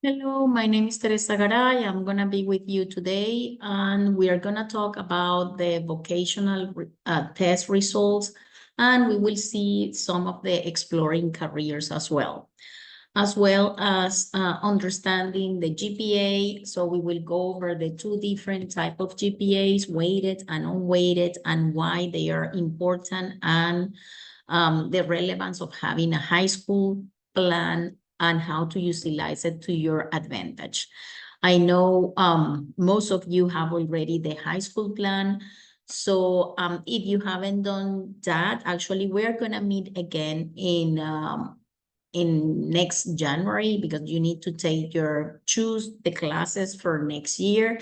Hello, my name is Teresa Garay. I'm going to be with you today, and we are going to talk about the vocational test results, and we will see some of the exploring careers as well as understanding the GPA. So we will go over the two different type of GPAs, weighted and unweighted, and why they are important, and the relevance of having a high school plan and how to utilize it to your advantage. I know most of you have already the high school plan. So if you haven't done that, actually, we're going to meet again in next January, because you need to choose the classes for next year.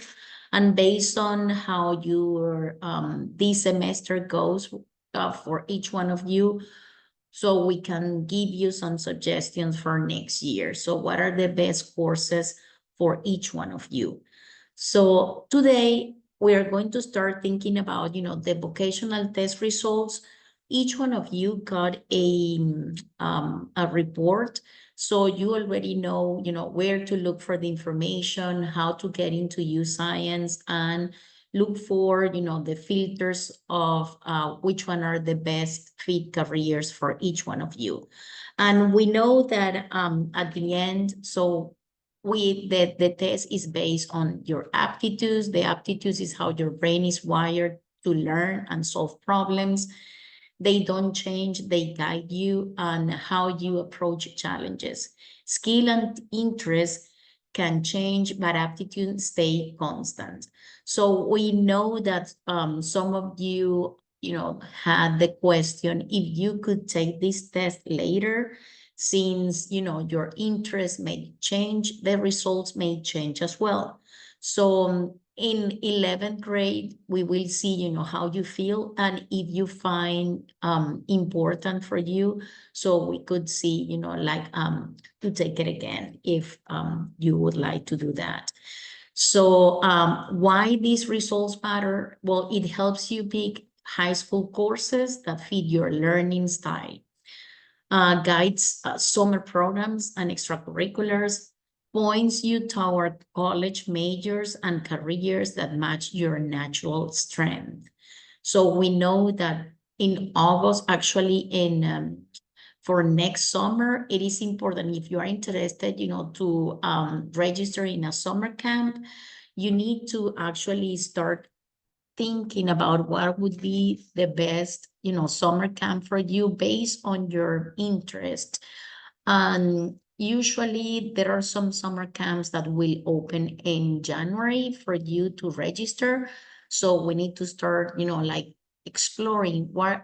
And based on how your this semester goes for each one of you, so we can give you some suggestions for next year. So what are the best courses for each one of you? So today we are going to start thinking about, the vocational test results. Each one of you got a report. So you already know, where to look for the information, how to get into U Science, and look for, the filters of which one are the best fit careers for each one of you. And we know that at the end, so the test is based on your aptitudes. The aptitudes is how your brain is wired to learn and solve problems. They don't change, they guide you on how you approach challenges. Skill and interest can change, but aptitude stay constant. So we know that some of you, had the question if you could take this test later, since, your interest may change, the results may change as well. So in 11th grade, we will see, how you feel and if you find important for you. So we could see, to take it again if you would like to do that. So why these results matter? Well, it helps you pick high school courses that fit your learning style, guides summer programs and extracurriculars, points you toward college majors and careers that match your natural strength. So we know that in August, actually for next summer, it is important if you are interested, to register in a summer camp. You need to actually start thinking about what would be the best, summer camp for you based on your interest. And usually there are some summer camps that will open in January for you to register. So we need to start, exploring what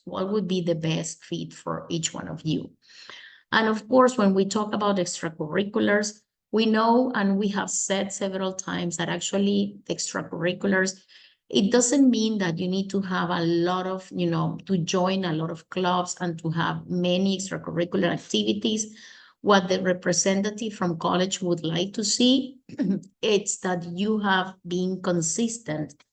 would be the best fit for each one of you. And of course, when we talk about extracurriculars, we know and we have said several times that actually extracurriculars, it doesn't mean that you need to have a lot of, to join a lot of clubs and to have many extracurricular activities. What the representative from college would like to see, it's that you have been consistent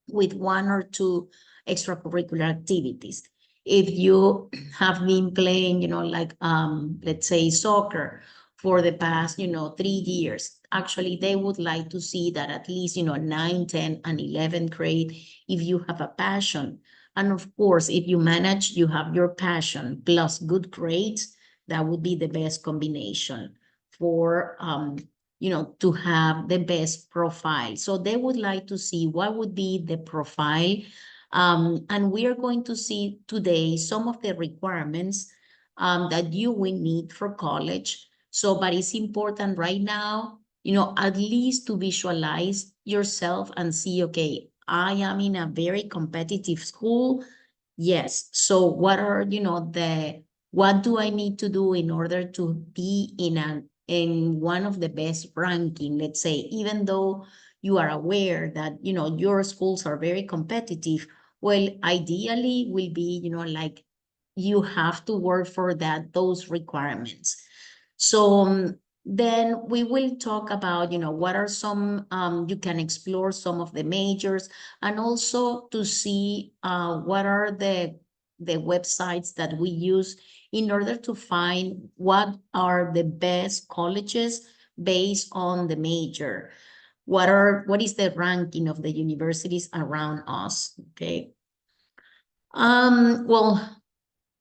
with one or two extracurricular activities. If you have been playing, let's say soccer for the past, 3 years, actually they would like to see that at least, 9, 10, and 11th grade, if you have a passion. And of course, if you manage, you have your passion plus good grades, that would be the best combination for to have the best profile. So they would like to see what would be the profile. And we are going to see today some of the requirements that you will need for college. So, but it's important right now, at least to visualize yourself and see, okay, I am in a very competitive school. Yes. So what are, what do I need to do in order to be in one of the best ranking, let's say, even though you are aware that, your schools are very competitive, well, ideally will be, you have to work for those requirements. So then we will talk about, what are some, you can explore some of the majors, and also to see what are the websites that we use in order to find what are the best colleges based on the major. What is the ranking of the universities around us? Okay. Well,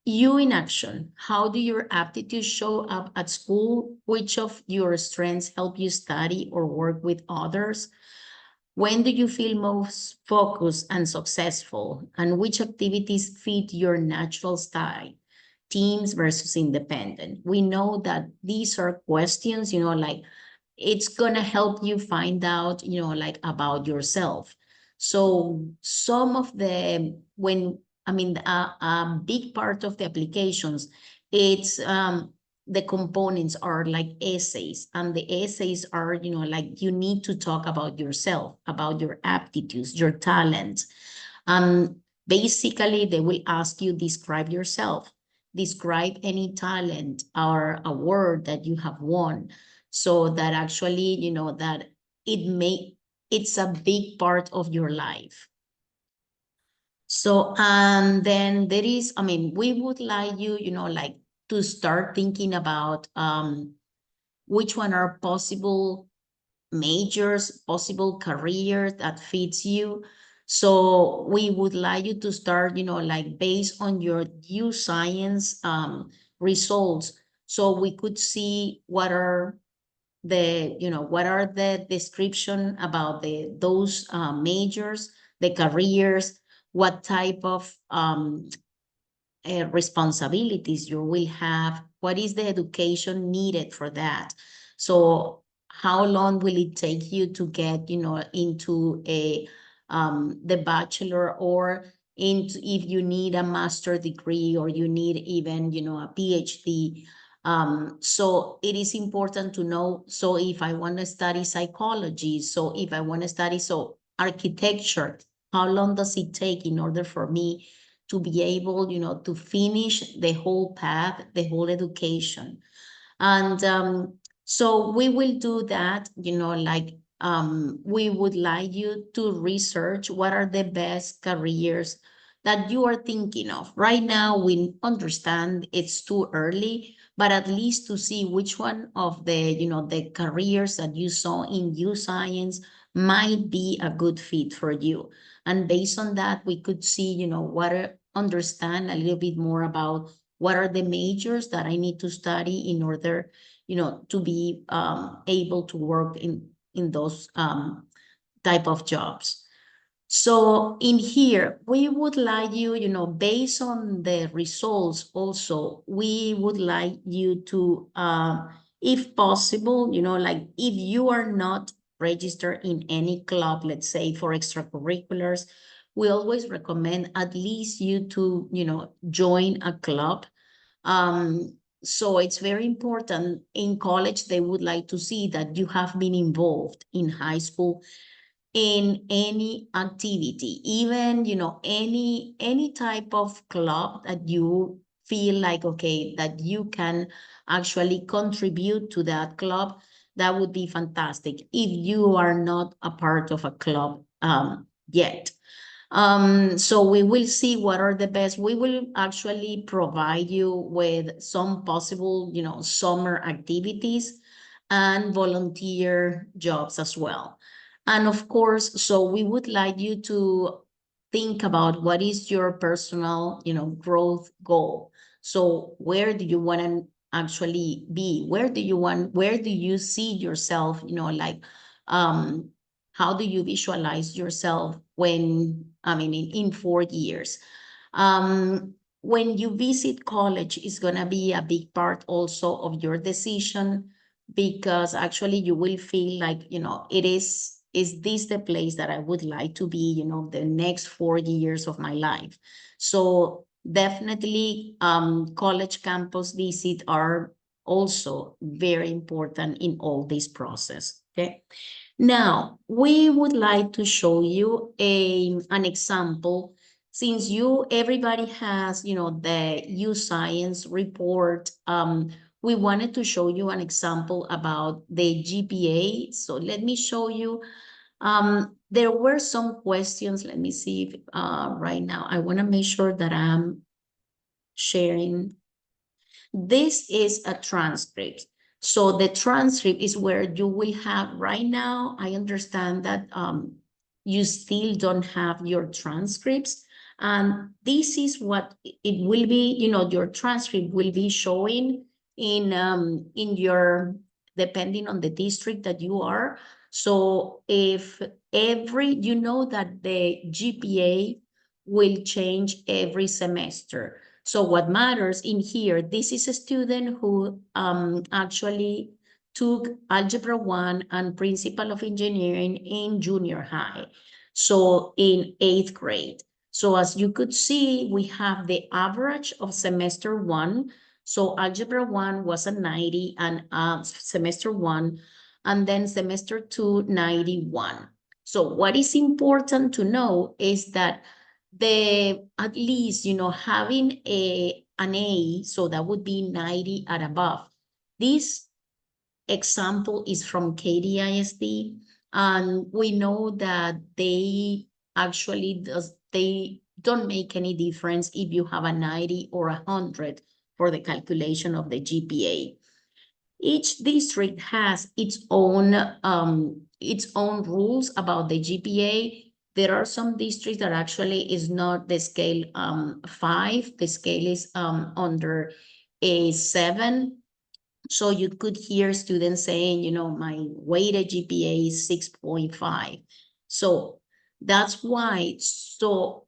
you in action. How do your aptitudes show up at school? Which of your strengths help you study or work with others? When do you feel most focused and successful? And which activities fit your natural style? Teams versus independent. We know that these are questions, like it's gonna help you find out, like about yourself. So some of the when I mean a big part of the applications, it's the components are like essays, and the essays are, like you need to talk about yourself, about your aptitudes, your talents. Um, Basically, they will ask you describe yourself, describe any talent or award that you have won, so that actually, that it may it's a big part of your life. So, and then there is, we would like you, like to start thinking about which one are possible majors, possible careers that fits you. So we would like you to start, like based on your due science results. So we could see what are the description about those majors, the careers, what type of responsibilities you will have, what is the education needed for that. So how long will it take you to get, into a the bachelor, or into if you need a master degree, or you need even, a PhD. So it is important to know. So if I want to study psychology, so if I want to study architecture, how long does it take in order for me to be able, to finish the whole path, the whole education? And so we will do that, like we would like you to research what are the best careers that you are thinking of. Right now, we understand it's too early, but at least to see which one of the careers that you saw in you science might be a good fit for you. And based on that, we could see, understand a little bit more about what are the majors that I need to study in order, to be able to work in those type of jobs. So in here, we would like you, based on the results also, we would like you to, if possible, like if you are not registered in any club, let's say for extracurriculars, we always recommend at least you to, join a club. So it's very important in college, they would like to see that you have been involved in high school in any activity, even, any type of club that you feel like, okay, that you can actually contribute to that club. That would be fantastic if you are not a part of a club yet. So we will see what are the best. We will actually provide you with some possible, summer activities and volunteer jobs as well. And of course, so we would like you to think about what is your personal, growth goal. So where do you want to actually be? Where do you see yourself, like, how do you visualize yourself when, in 4 years? When you visit college, is going to be a big part also of your decision, because actually you will feel like, is this the place that I would like to be, the next 4 years of my life? So definitely, college campus visit are also very important in all this process. Okay. Now, we would like to show you an example. Since everybody has, the U Science report, we wanted to show you an example about the GPA. So let me show you. There were some questions. Let me see if right now I want to make sure that I'm sharing. This is a transcript. So the transcript is where you will have right now. I understand that you still don't have your transcripts. And this is what it will be, your transcript will be showing in your, depending on the district that you are. So if you know that the GPA will change every semester. So what matters in here, this is a student who actually took Algebra 1 and Principle of Engineering in junior high. So in 8th grade. So as you could see, we have the average of semester 1. So Algebra 1 was a 90 and semester 1, and then semester 2, 91. So what is important to know is that at least, having an A, so that would be 90 and above. This example is from KDISD, and we know that they actually they don't make any difference if you have a 90 or 100 for the calculation of the GPA. Each district has its own rules about the GPA. There are some districts that actually is not the scale 5. The scale is under a 7. So you could hear students saying, my weighted GPA is 6.5. So that's why. So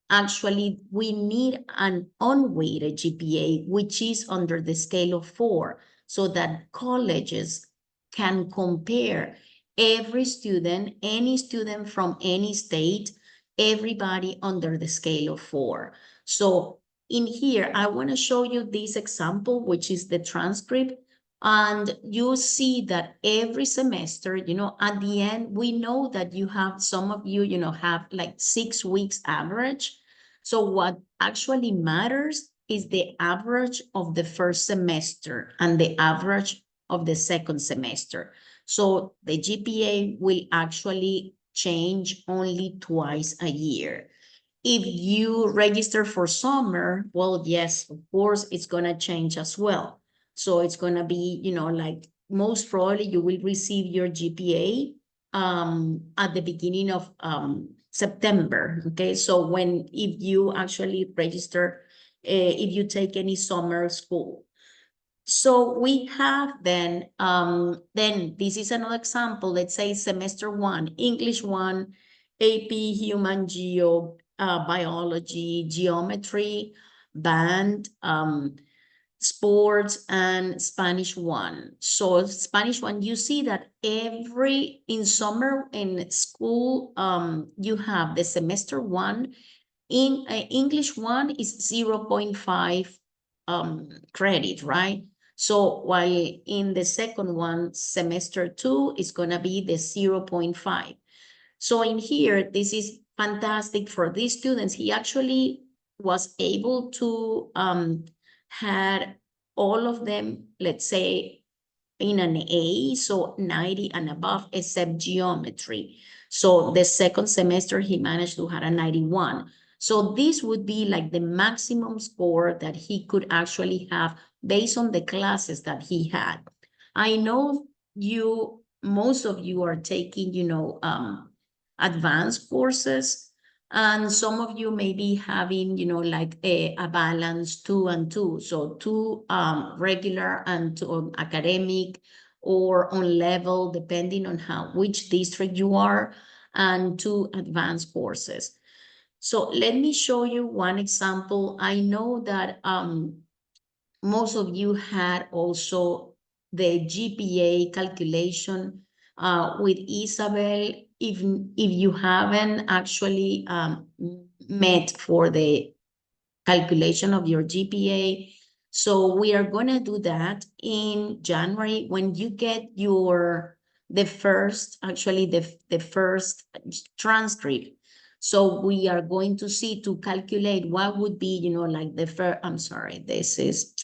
actually, we need an unweighted GPA, which is under the scale of 4, so that colleges can compare every student, any student from any state, everybody under the scale of 4. So in here, I want to show you this example, which is the transcript. And you see that every semester, at the end, we know that you have, some of you, have like 6 weeks average. So what actually matters is the average of the first semester and the average of the second semester. So the GPA will actually change only twice a year. If you register for summer, well, yes, of course, it's going to change as well. So it's going to be, like most probably you will receive your GPA at the beginning of September. Okay, so if you actually register, if you take any summer school. So we have then this is another example. Let's say semester 1, English 1, AP, Human Geo, Biology, Geometry, Band, Sports, and Spanish 1. So Spanish 1, you see that in summer in school, you have the semester 1. In English 1 is 0.5 credit, right? So while in the second one, semester 2 is going to be the 0.5. So in here, this is fantastic for these students. He actually was able to had all of them, let's say, in an A, so 90 and above, except geometry. So the second semester, he managed to have a 91. So this would be like the maximum score that he could actually have based on the classes that he had. I know most of you are taking, advanced courses, and some of you may be having, like a balance 2 and 2. So 2 regular and 2 academic, or on level, depending on which district you are, and 2 advanced courses. So let me show you one example. I know that most of you had also the GPA calculation with Isabel. If you haven't actually met for the calculation of your GPA, so we are going to do that in January when you get the first transcript. So we are going to see to calculate what would be, like the first, I'm sorry, this is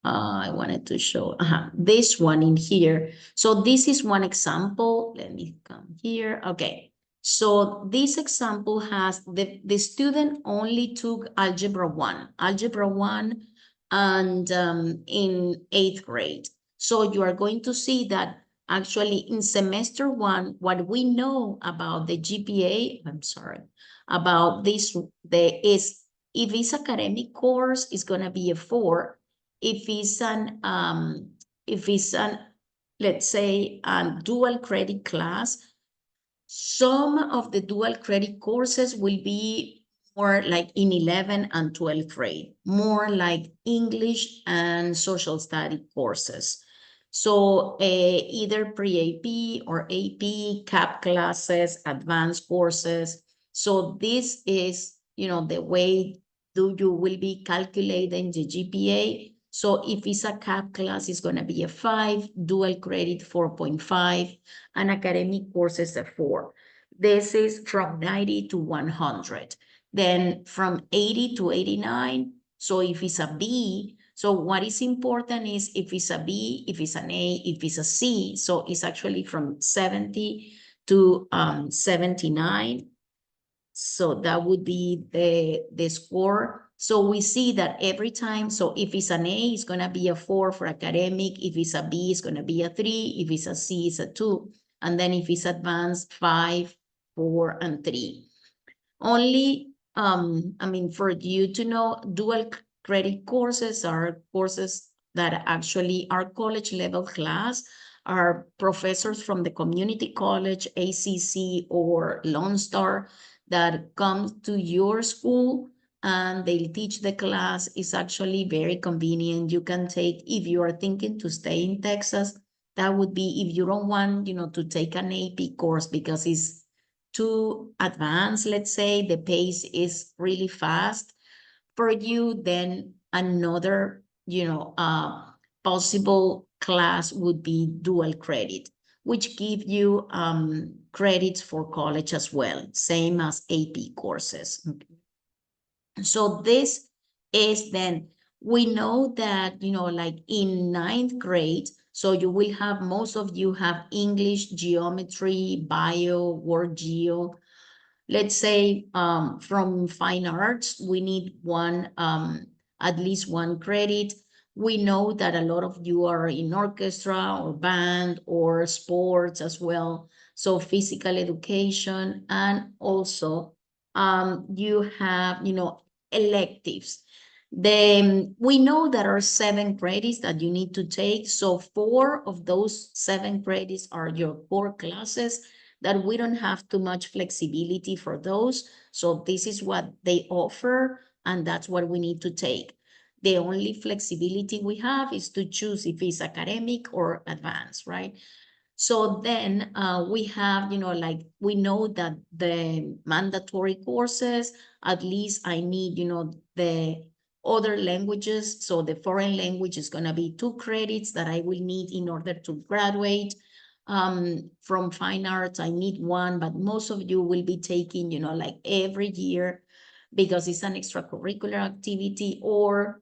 I wanted to show this one in here. So this is one example. Let me come here. Okay. So this example has the student only took Algebra 1. Algebra 1 and in 8th grade. So you are going to see that actually in semester 1, what we know about the GPA, I'm sorry, about this, is if it's academic course, it's going to be a 4. If it's an, let's say, a dual credit class, some of the dual credit courses will be more like in 11th and 12th grade, more like English and social study courses. So either pre-AP or AP, CAP classes, advanced courses. So this is, the way you will be calculating the GPA. So if it's a CAP class, it's going to be a 5, dual credit 4.5, and academic courses a 4. This is from 90 to 100. Then from 80 to 89. So if it's a B, so what is important is if it's a B, if it's an A, if it's a C, so it's actually from 70 to 79. So that would be the score. So we see that every time, so if it's an A, it's going to be a 4 for academic. If it's a B, it's going to be a 3. If it's a C, it's a 2. And then if it's advanced, 5, 4, and 3. Only, for you to know, dual credit courses are courses that actually are college level class, are professors from the community college, ACC, or Lone Star that come to your school and they'll teach the class. Is actually very convenient. You can take, if you are thinking to stay in Texas, that would be if you don't want, to take an AP course because it's too advanced, let's say, the pace is really fast for you, then another, possible class would be dual credit, which give you credits for college as well, same as AP courses. So this is then, we know that, like in 9th grade, so you will have, most of you have English, geometry, bio, word geo. Let's say from fine arts, we need at least one credit. We know that a lot of you are in orchestra or band or sports as well. So physical education, and also you have, electives. Then we know there are 7 credits that you need to take. So 4 of those 7 credits are your core classes that we don't have too much flexibility for those. So this is what they offer, and that's what we need to take. The only flexibility we have is to choose if it's academic or advanced, right? So then we have, like we know that the mandatory courses, at least I need, the other languages. So the foreign language is going to be 2 credits that I will need in order to graduate. From fine arts, I need 1, but most of you will be taking, like every year because it's an extracurricular activity, or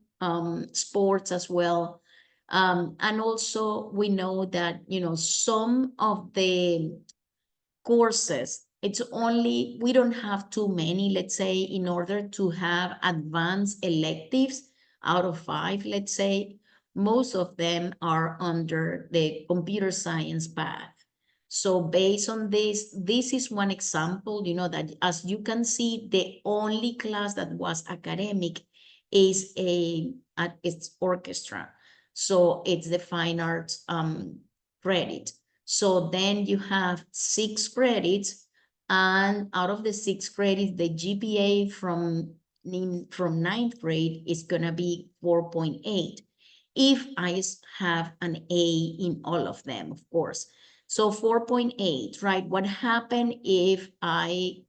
sports as well. And also we know that, some of the courses, it's only, we don't have too many, let's say, in order to have advanced electives out of 5, let's say, most of them are under the computer science path. So based on this is one example, that as you can see, the only class that was academic is it's orchestra. So it's the fine arts credit. So then you have 6 credits, and out of the 6 credits, the GPA from 9th grade is gonna be 4.8. If I have an A in all of them, of course. So 4.8, right? What happened if I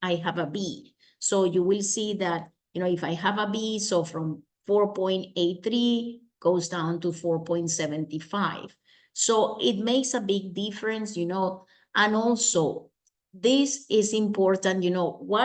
have a B? So you will see that, if I have a B, so from 4.83 goes down to 4.75. So it makes a big difference, and also this is important, why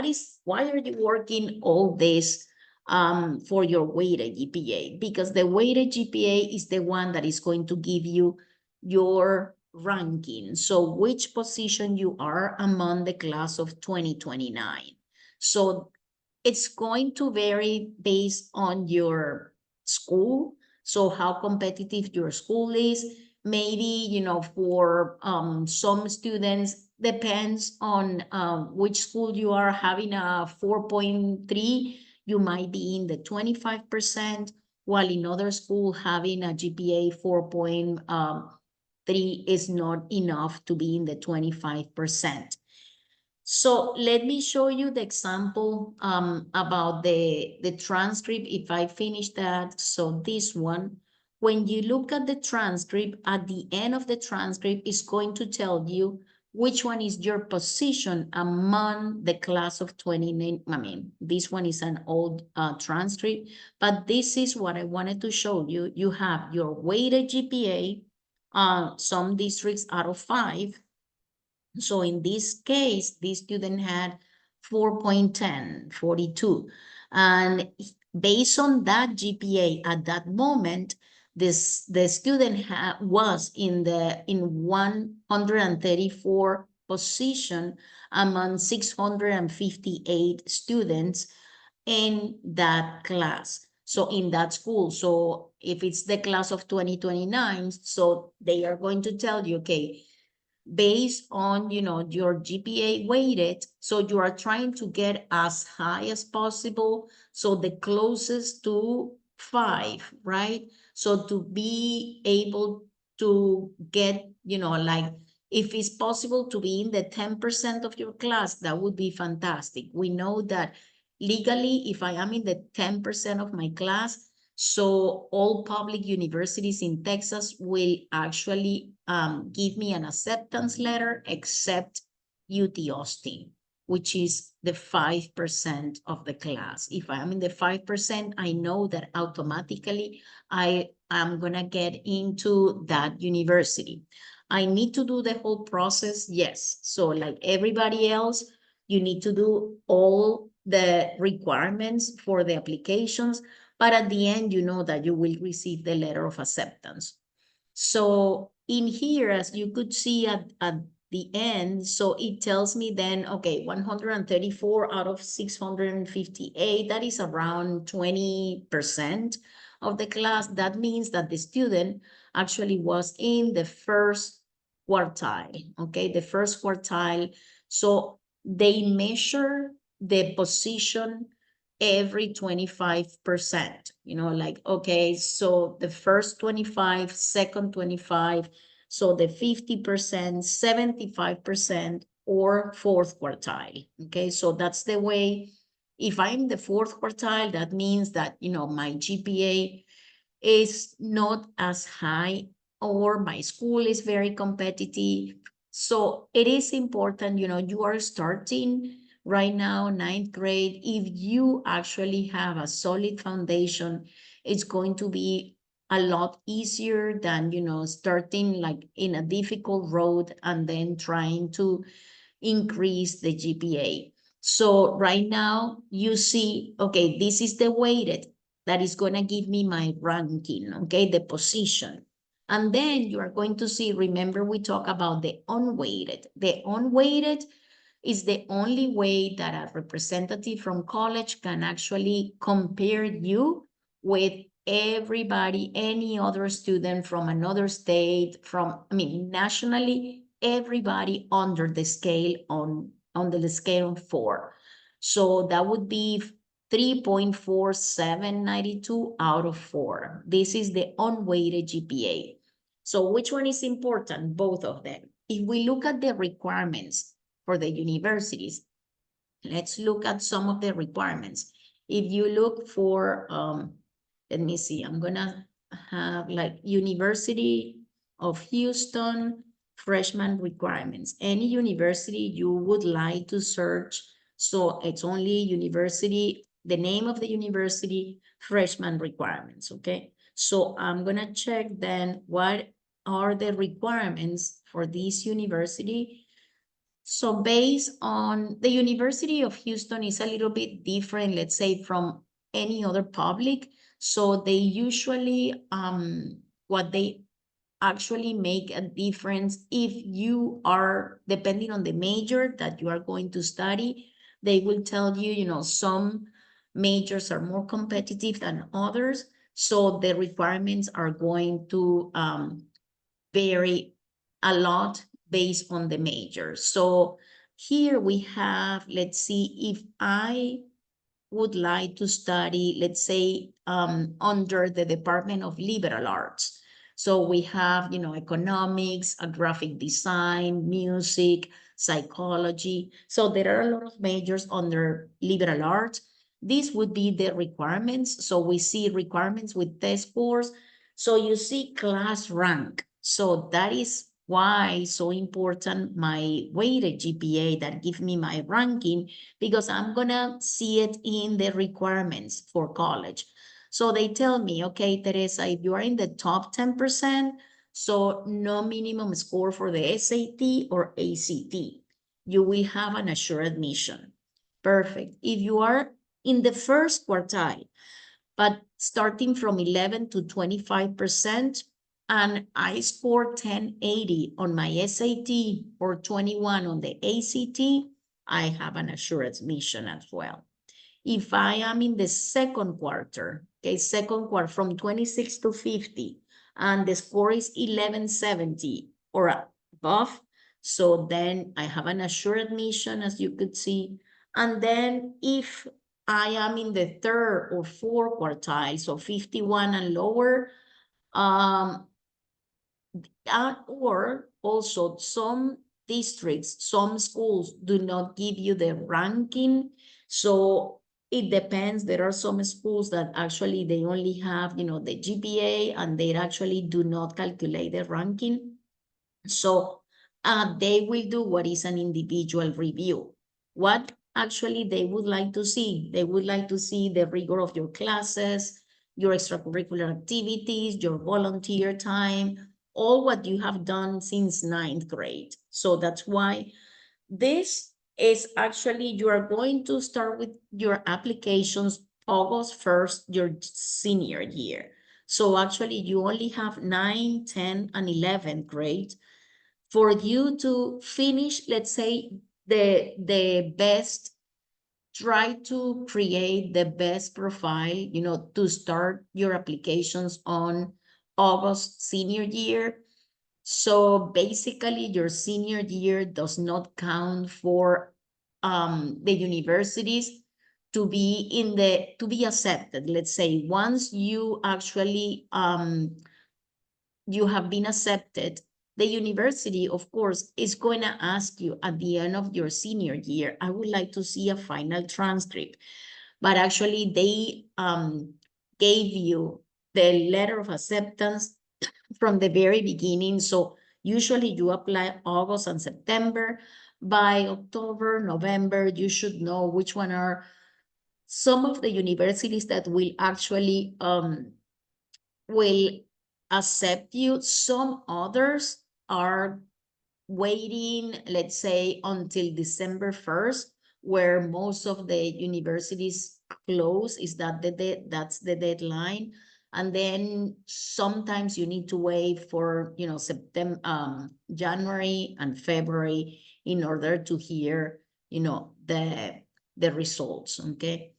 are you working all this for your weighted GPA? Because the weighted GPA is the one that is going to give you your ranking. So which position you are among the class of 2029. So it's going to vary based on your school, so how competitive your school is. Maybe, for some students, depends on which school you are. Having a 4.3, you might be in the 25%, while in other school having a GPA 4.3 is not enough to be in the 25%. So let me show you the example about the transcript. If I finish that, so this one, when you look at the transcript, at the end of the transcript is going to tell you which one is your position among the class of 29. I mean, this one is an old transcript, but this is what I wanted to show you. You have your weighted GPA, some districts out of 5. So in this case, this student had 4.10, 42. And based on that GPA at that moment, the student was in 134 position among 658 students in that class. So in that school, so if it's the class of 2029, so they are going to tell you, okay, based on your GPA weighted, so you are trying to get as high as possible, so the closest to 5, right? So to be able to get, like, if it's possible to be in the 10% of your class, that would be fantastic. We know that legally, if I am in the 10% of my class, so all public universities in Texas will actually give me an acceptance letter, except UT Austin, which is the 5% of the class. If I'm in the 5%, I know that automatically I am gonna get into that university. I need to do the whole process, yes. So like everybody else, you need to do all the requirements for the applications, but at the end, you know that you will receive the letter of acceptance. So in here, as you could see at the end, so it tells me then, okay, 134 out of 658, that is around 20% of the class. That means that the student actually was in the first quartile, okay, the first quartile. So they measure the position every 25%, like, okay, so the first 25, second 25, so the 50%, 75%, or fourth quartile. Okay, so that's the way. If I'm the fourth quartile, that means that, my GPA is not as high, or my school is very competitive. So it is important, you are starting right now, ninth grade. If you actually have a solid foundation, it's going to be a lot easier than, starting like in a difficult road and then trying to increase the GPA. So right now you see, okay, this is the weighted that is going to give me my ranking, okay, the position. And then you are going to see, remember we talk about the unweighted. The unweighted is the only way that a representative from college can actually compare you with everybody, any other student from another state, nationally, everybody under the scale on the scale of 4. So that would be 3.4792 out of 4. This is the unweighted GPA. So which one is important? Both of them. If we look at the requirements for the universities, let's look at some of the requirements. If you look for, let me see, I'm gonna have like University of Houston freshman requirements. Any university you would like to search, so it's only university, the name of the university, freshman requirements, okay? So I'm gonna check then what are the requirements for this university. So based on the University of Houston is a little bit different, let's say, from any other public. So they usually, what they actually make a difference if you are, depending on the major that you are going to study, they will tell you, some majors are more competitive than others. So the requirements are going to vary a lot based on the major. So here we have, let's see, if I would like to study, let's say, under the Department of Liberal Arts. So we have, economics, graphic design, music, psychology. So there are a lot of majors under liberal arts. These would be the requirements. So we see requirements with test scores. So you see class rank. So that is why so important my weighted GPA that give me my ranking, because I'm gonna see it in the requirements for college. So they tell me, okay, Teresa, if you are in the top 10%, so no minimum score for the SAT or ACT, you will have an assured admission. Perfect. If you are in the first quartile, but starting from 11 to 25%, and I scored 1080 on my SAT or 21 on the ACT, I have an assured admission as well. If I am in the second quarter, okay, second quarter from 26 to 50, and the score is 1170 or above, so then I have an assured admission, as you could see. And then if I am in the third or fourth quartile, so 51 and lower, or also some districts, some schools do not give you the ranking. So it depends. There are some schools that actually they only have, the GPA, and they actually do not calculate the ranking. So they will do what is an individual review. What actually they would like to see? They would like to see the rigor of your classes, your extracurricular activities, your volunteer time, all what you have done since ninth grade. So that's why this is actually, you are going to start with your applications August 1st, your senior year. So actually you only have 9, 10, and 11th grade for you to finish, let's say, the best, try to create the best profile, to start your applications on August senior year. So basically your senior year does not count for the universities to be accepted. Let's say once you actually you have been accepted, the university, of course, is going to ask you at the end of your senior year, I would like to see a final transcript. But actually, they gave you the letter of acceptance from the very beginning. So usually you apply August and September. By October, November, you should know which one are some of the universities that will accept you. Some others are waiting, let's say, until December 1st, where most of the universities close. Is that that's the deadline? And then sometimes you need to wait for, September, January and February in order to hear, the results. Okay.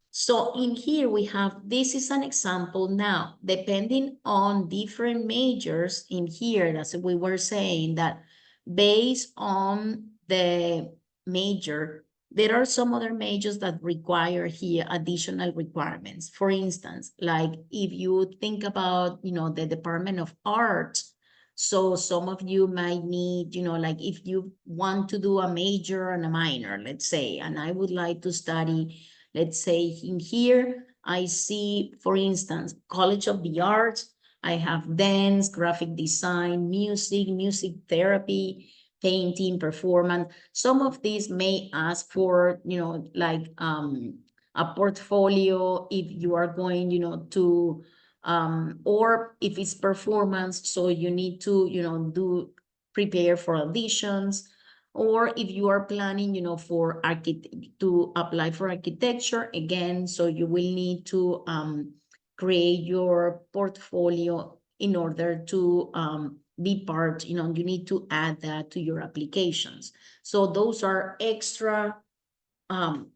So in here we have, this is an example now, depending on different majors in here, as we were saying, that based on the major, there are some other majors that require here additional requirements. For instance, like if you think about, the Department of Arts, so some of you might need, like if you want to do a major and a minor, let's say, and I would like to study, let's say in here, I see, for instance, College of the Arts. I have dance, graphic design, music therapy, painting, performance. Some of these may ask for, like a portfolio if you are going, to, or if it's performance, so you need to, prepare for auditions, or if you are planning, for to apply for architecture again, so you will need to create your portfolio in order to be part, you need to add that to your applications. So those are extra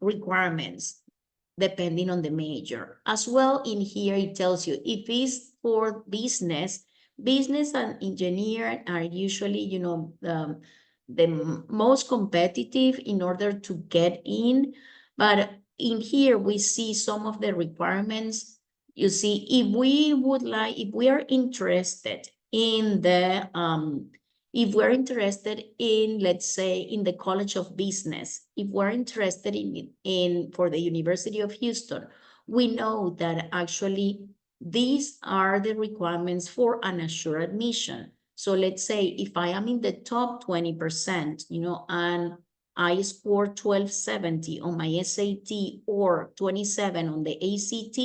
requirements. depending on the major. As well, in here, it tells you if it's for business, business and engineer are usually, the most competitive in order to get in. But in here, we see some of the requirements. You see, if we are interested in if we're interested in, let's say, in the College of Business, if we're interested in for the University of Houston, we know that actually these are the requirements for an assured admission. So let's say if I am in the top 20%, and I score 1270 on my SAT or 27 on the ACT,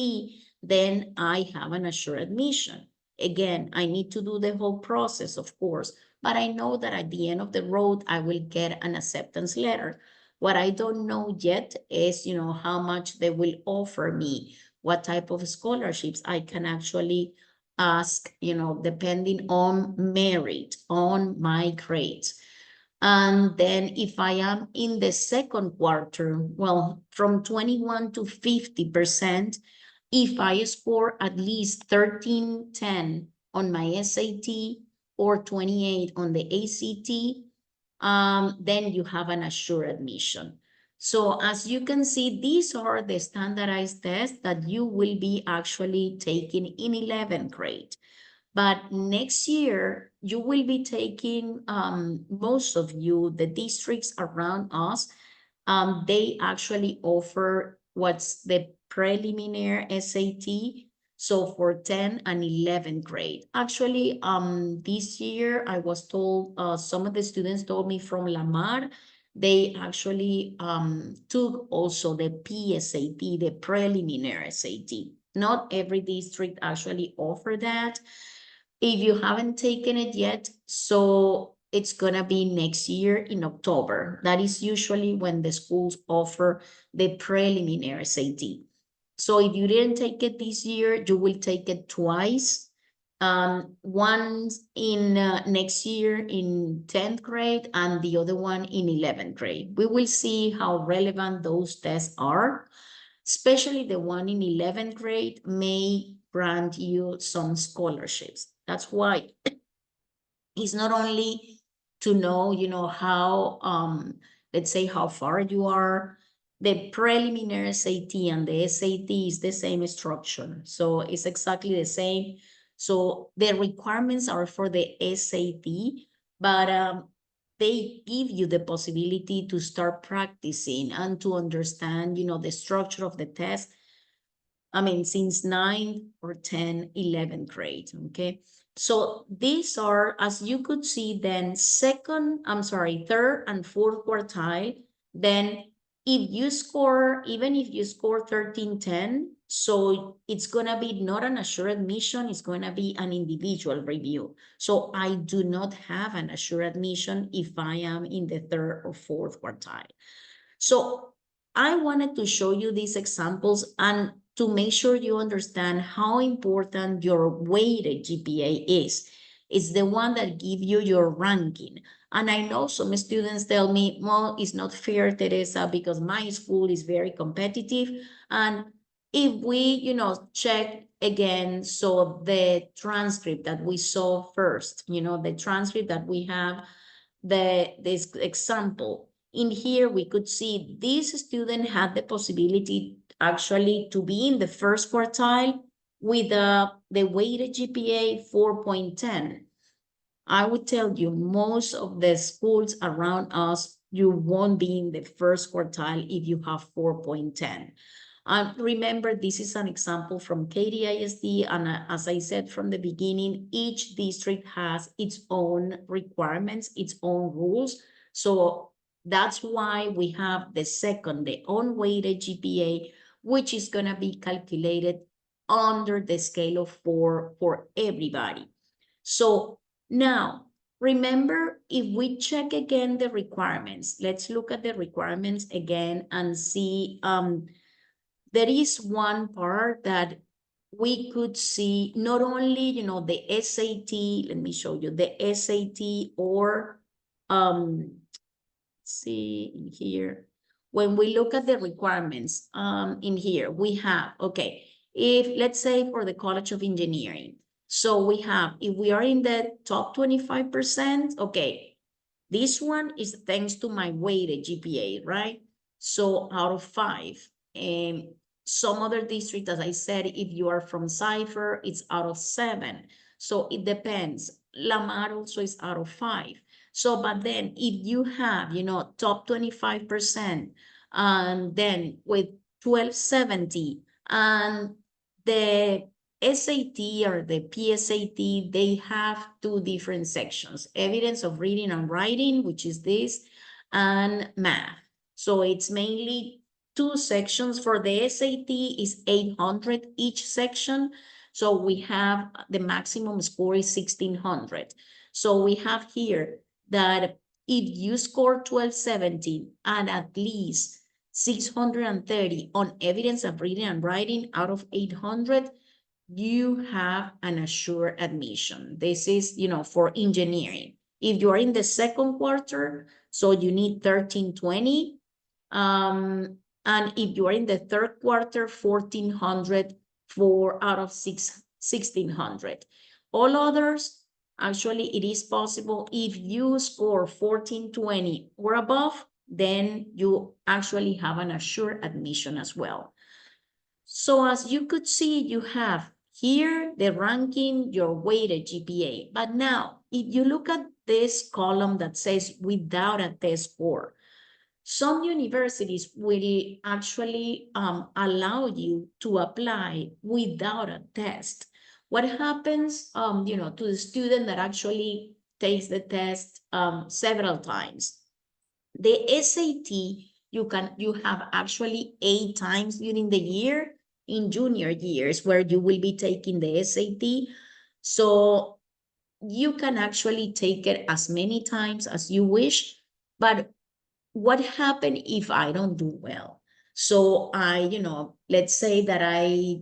then I have an assured admission. Again, I need to do the whole process, of course, but I know that at the end of the road, I will get an acceptance letter. What I don't know yet is, how much they will offer me, what type of scholarships I can actually ask, depending on merit, on my grades. And then if I am in the second quarter, well, from 21 to 50%, if I score at least 1310 on my SAT or 28 on the ACT, then you have an assured admission. So as you can see, these are the standardized tests that you will be actually taking in 11th grade. But next year, you will be taking, most of you, the districts around us, they actually offer what's the preliminary SAT. So for 10 and 11th grade. Actually, this year I was told, some of the students told me from Lamar, they actually took also the PSAT, the preliminary SAT. Not every district actually offer that. If you haven't taken it yet, so it's gonna be next year in October. That is usually when the schools offer the preliminary SAT. So if you didn't take it this year, you will take it twice. Once in next year in 10th grade and the other one in 11th grade. We will see how relevant those tests are, especially the one in 11th grade may grant you some scholarships. That's why it's not only to know, how, let's say how far you are. The preliminary SAT and the SAT is the same structure. So it's exactly the same. So the requirements are for the SAT, but they give you the possibility to start practicing and to understand, the structure of the test. I mean, since 9th or 10, 11th grade, okay? So these are, as you could see, then third and fourth quartile, then if you score, even if you score 1310, so it's gonna be not an assured admission, it's gonna be an individual review. So I do not have an assured admission if I am in the third or fourth quartile. So I wanted to show you these examples and to make sure you understand how important your weighted GPA is. It's the one that gives you your ranking. And I know some students tell me, well, it's not fair, Teresa, because my school is very competitive. And if we, check again, so the transcript that we saw first, the transcript that we have, this example, in here, we could see this student had the possibility actually to be in the first quartile with the weighted GPA 4.10. I would tell you, most of the schools around us, you won't be in the first quartile if you have 4.10. Remember, this is an example from KDISD, and as I said from the beginning, each district has its own requirements, its own rules. So that's why we have the unweighted GPA, which is going to be calculated under the scale of 4 for everybody. So now, remember, if we check again the requirements, let's look at the requirements again and see, there is one part that we could see not only, the SAT, let me show you, the SAT or, see in here, when we look at the requirements in here, we have, okay, if let's say for the College of Engineering, so we have, if we are in the top 25%, okay, this one is thanks to my weighted GPA, right? So out of 5. And some other district, as I said, if you are from Cypher, it's out of 7. So it depends. Lamar also is out of 5. So, but then if you have, top 25%, and then with 1270, and the SAT or the PSAT, they have two different sections: evidence of reading and writing, which is this, and math. So it's mainly two sections. For the SAT is 800 each section. So we have the maximum score is 1600. So we have here that if you score 1270 and at least 630 on evidence of reading and writing out of 800, you have an assured admission. This is, for engineering. If you are in the second quarter, so you need 1320. And if you are in the third quarter, 1400 for out of 1600. All others, actually, it is possible if you score 1420 or above, then you actually have an assured admission as well. So as you could see, you have here the ranking, your weighted GPA. But now, if you look at this column that says without a test score, some universities will actually allow you to apply without a test. What happens, to the student that actually takes the test several times? The SAT, you have actually 8 times during the year in junior years where you will be taking the SAT. So you can actually take it as many times as you wish. But what happened if I don't do well? So let's say that I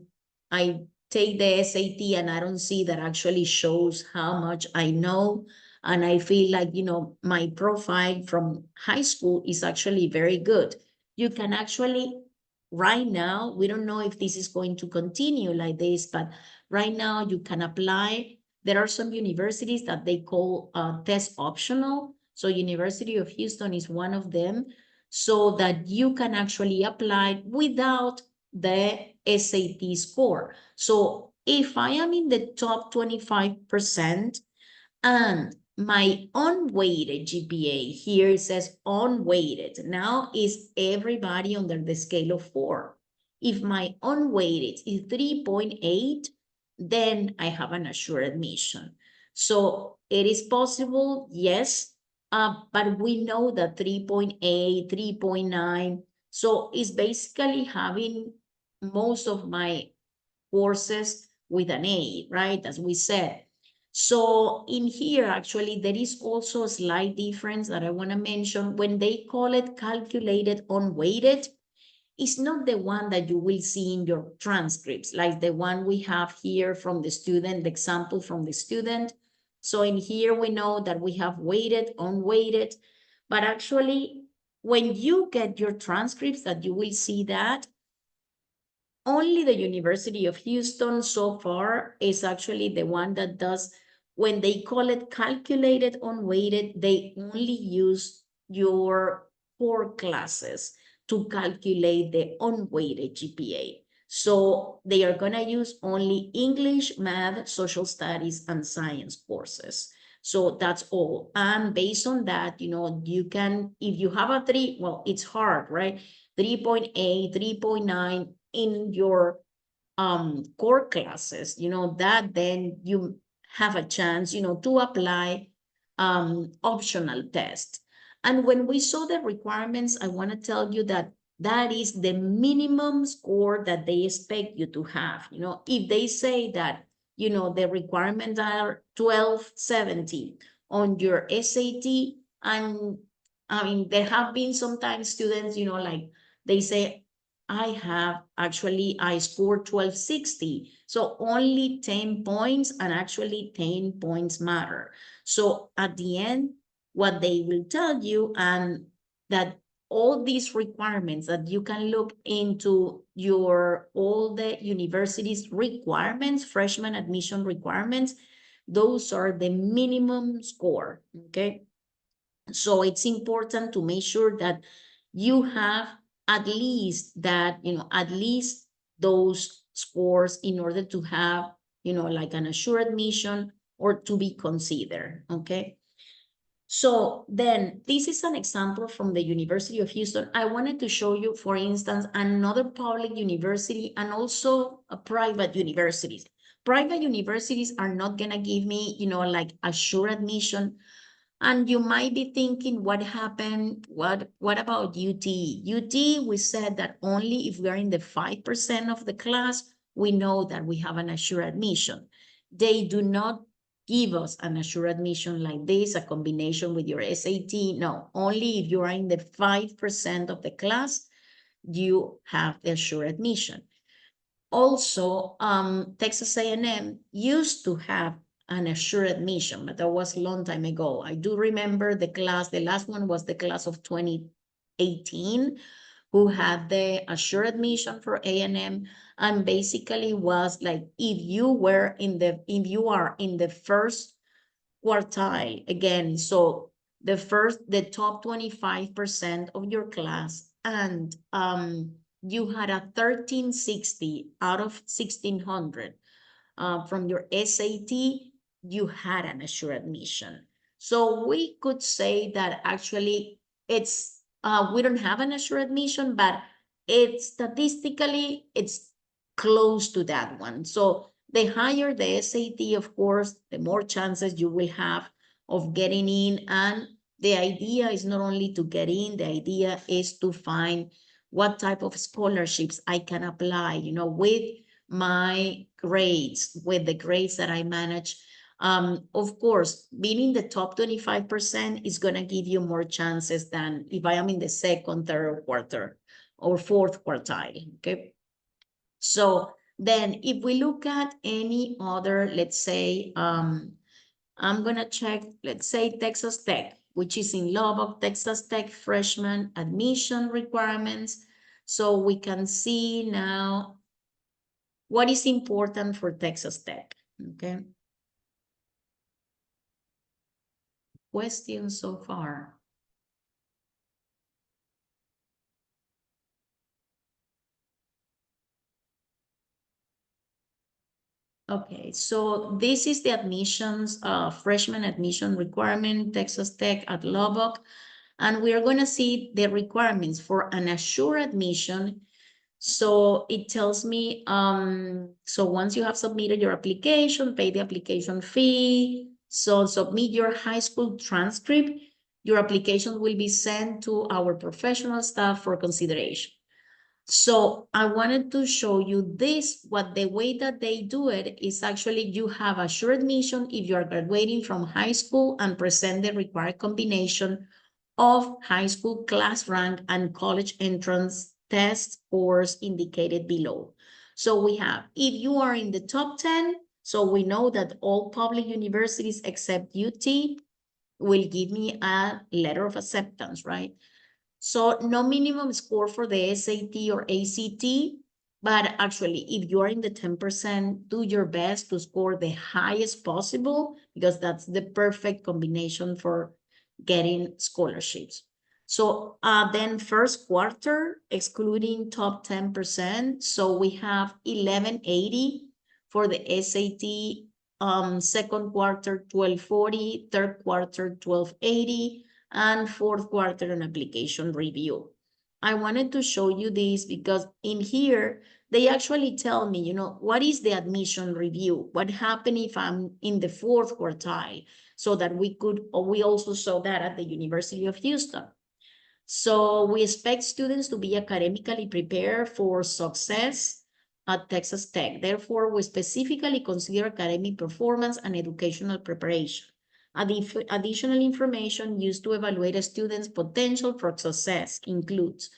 take the SAT and I don't see that actually shows how much I know. And I feel like, my profile from high school is actually very good. You can actually, right now, we don't know if this is going to continue like this, but right now you can apply. There are some universities that they call test optional. So University of Houston is one of them, so that you can actually apply without the SAT score. So if I am in the top 25% and my unweighted GPA, here it says unweighted, now is everybody under the scale of 4. If my unweighted is 3.8, then I have an assured admission. So it is possible, yes, but we know that 3.8, 3.9, so it's basically having most of my courses with an A, right, as we said. So in here, actually, there is also a slight difference that I want to mention. When they call it calculated unweighted, it's not the one that you will see in your transcripts, like the one we have here from the student, the example from the student. So in here, we know that we have weighted, unweighted, but actually, when you get your transcripts, that you will see that only the University of Houston so far is actually the one that does, when they call it calculated unweighted, they only use your core classes to calculate the unweighted GPA. So they are going to use only English, math, social studies, and science courses. So that's all. And based on that, you can, if you have a 3, well, it's hard, right? 3.8, 3.9 in your core classes, that then you have a chance, to apply optional test. And when we saw the requirements, I want to tell you that that is the minimum score that they expect you to have. If they say that, the requirements are 1270 on your SAT, and I mean, there have been sometimes students, like they say, I scored 1260. So only 10 points, and actually 10 points matter. So at the end, what they will tell you, and that all these requirements that you can look into your all the university's requirements, freshman admission requirements, those are the minimum score, okay? So it's important to make sure that you have at least that, at least those scores in order to have, like an assured admission or to be considered, okay? So then this is an example from the University of Houston. I wanted to show you, for instance, another public university and also a private universities. Private universities are not gonna give me, like assured admission. And you might be thinking, what happened? What about UT? UT, we said that only if we are in the 5% of the class, we know that we have an assured admission. They do not give us an assured admission like this, a combination with your SAT. No, only if you are in the 5% of the class, you have the assured admission. Also, Texas A&M used to have an assured admission, but that was a long time ago. I do remember the class, the last one was the class of 2018, who had the assured admission for A&M, and basically was like, if you are in the first quartile, again, so the top 25% of your class, and you had a 1360 out of 1600 from your SAT, you had an assured admission. So we could say that actually it's we don't have an assured admission, but it's statistically it's close to that one. So the higher the SAT, of course, the more chances you will have of getting in. And the idea is not only to get in, the idea is to find what type of scholarships I can apply, with my grades, with the grades that I manage. Of course, being in the top 25% is going to give you more chances than if I am in the second, third quarter or fourth quartile, okay? So then if we look at any other, let's say, I'm going to check, let's say Texas Tech, which is in Lubbock, Texas Tech freshman admission requirements. So we can see now what is important for Texas Tech, okay? Questions so far? Okay, so this is the admissions, freshman admission requirement, Texas Tech at Lubbock. And we are going to see the requirements for an assured admission. So it tells me, so once you have submitted your application, pay the application fee, so submit your high school transcript, your application will be sent to our professional staff for consideration. So I wanted to show you this, what the way that they do it is actually you have assured admission if you are graduating from high school and present the required combination of high school class rank and college entrance test scores indicated below. So we have, if you are in the top 10, so we know that all public universities except UT will give me a letter of acceptance, right? So no minimum score for the SAT or ACT, but actually if you are in the 10%, do your best to score the highest possible because that's the perfect combination for getting scholarships. So then first quarter, excluding top 10%, so we have 1180 for the SAT, second quarter 1240, third quarter 1280, and fourth quarter an application review. I wanted to show you this because in here, they actually tell me, what is the admission review? What happened if I'm in the fourth quartile? So that we also saw that at the University of Houston. So we expect students to be academically prepared for success at Texas Tech. Therefore, we specifically consider academic performance and educational preparation. Additional information used to evaluate a student's potential for success includes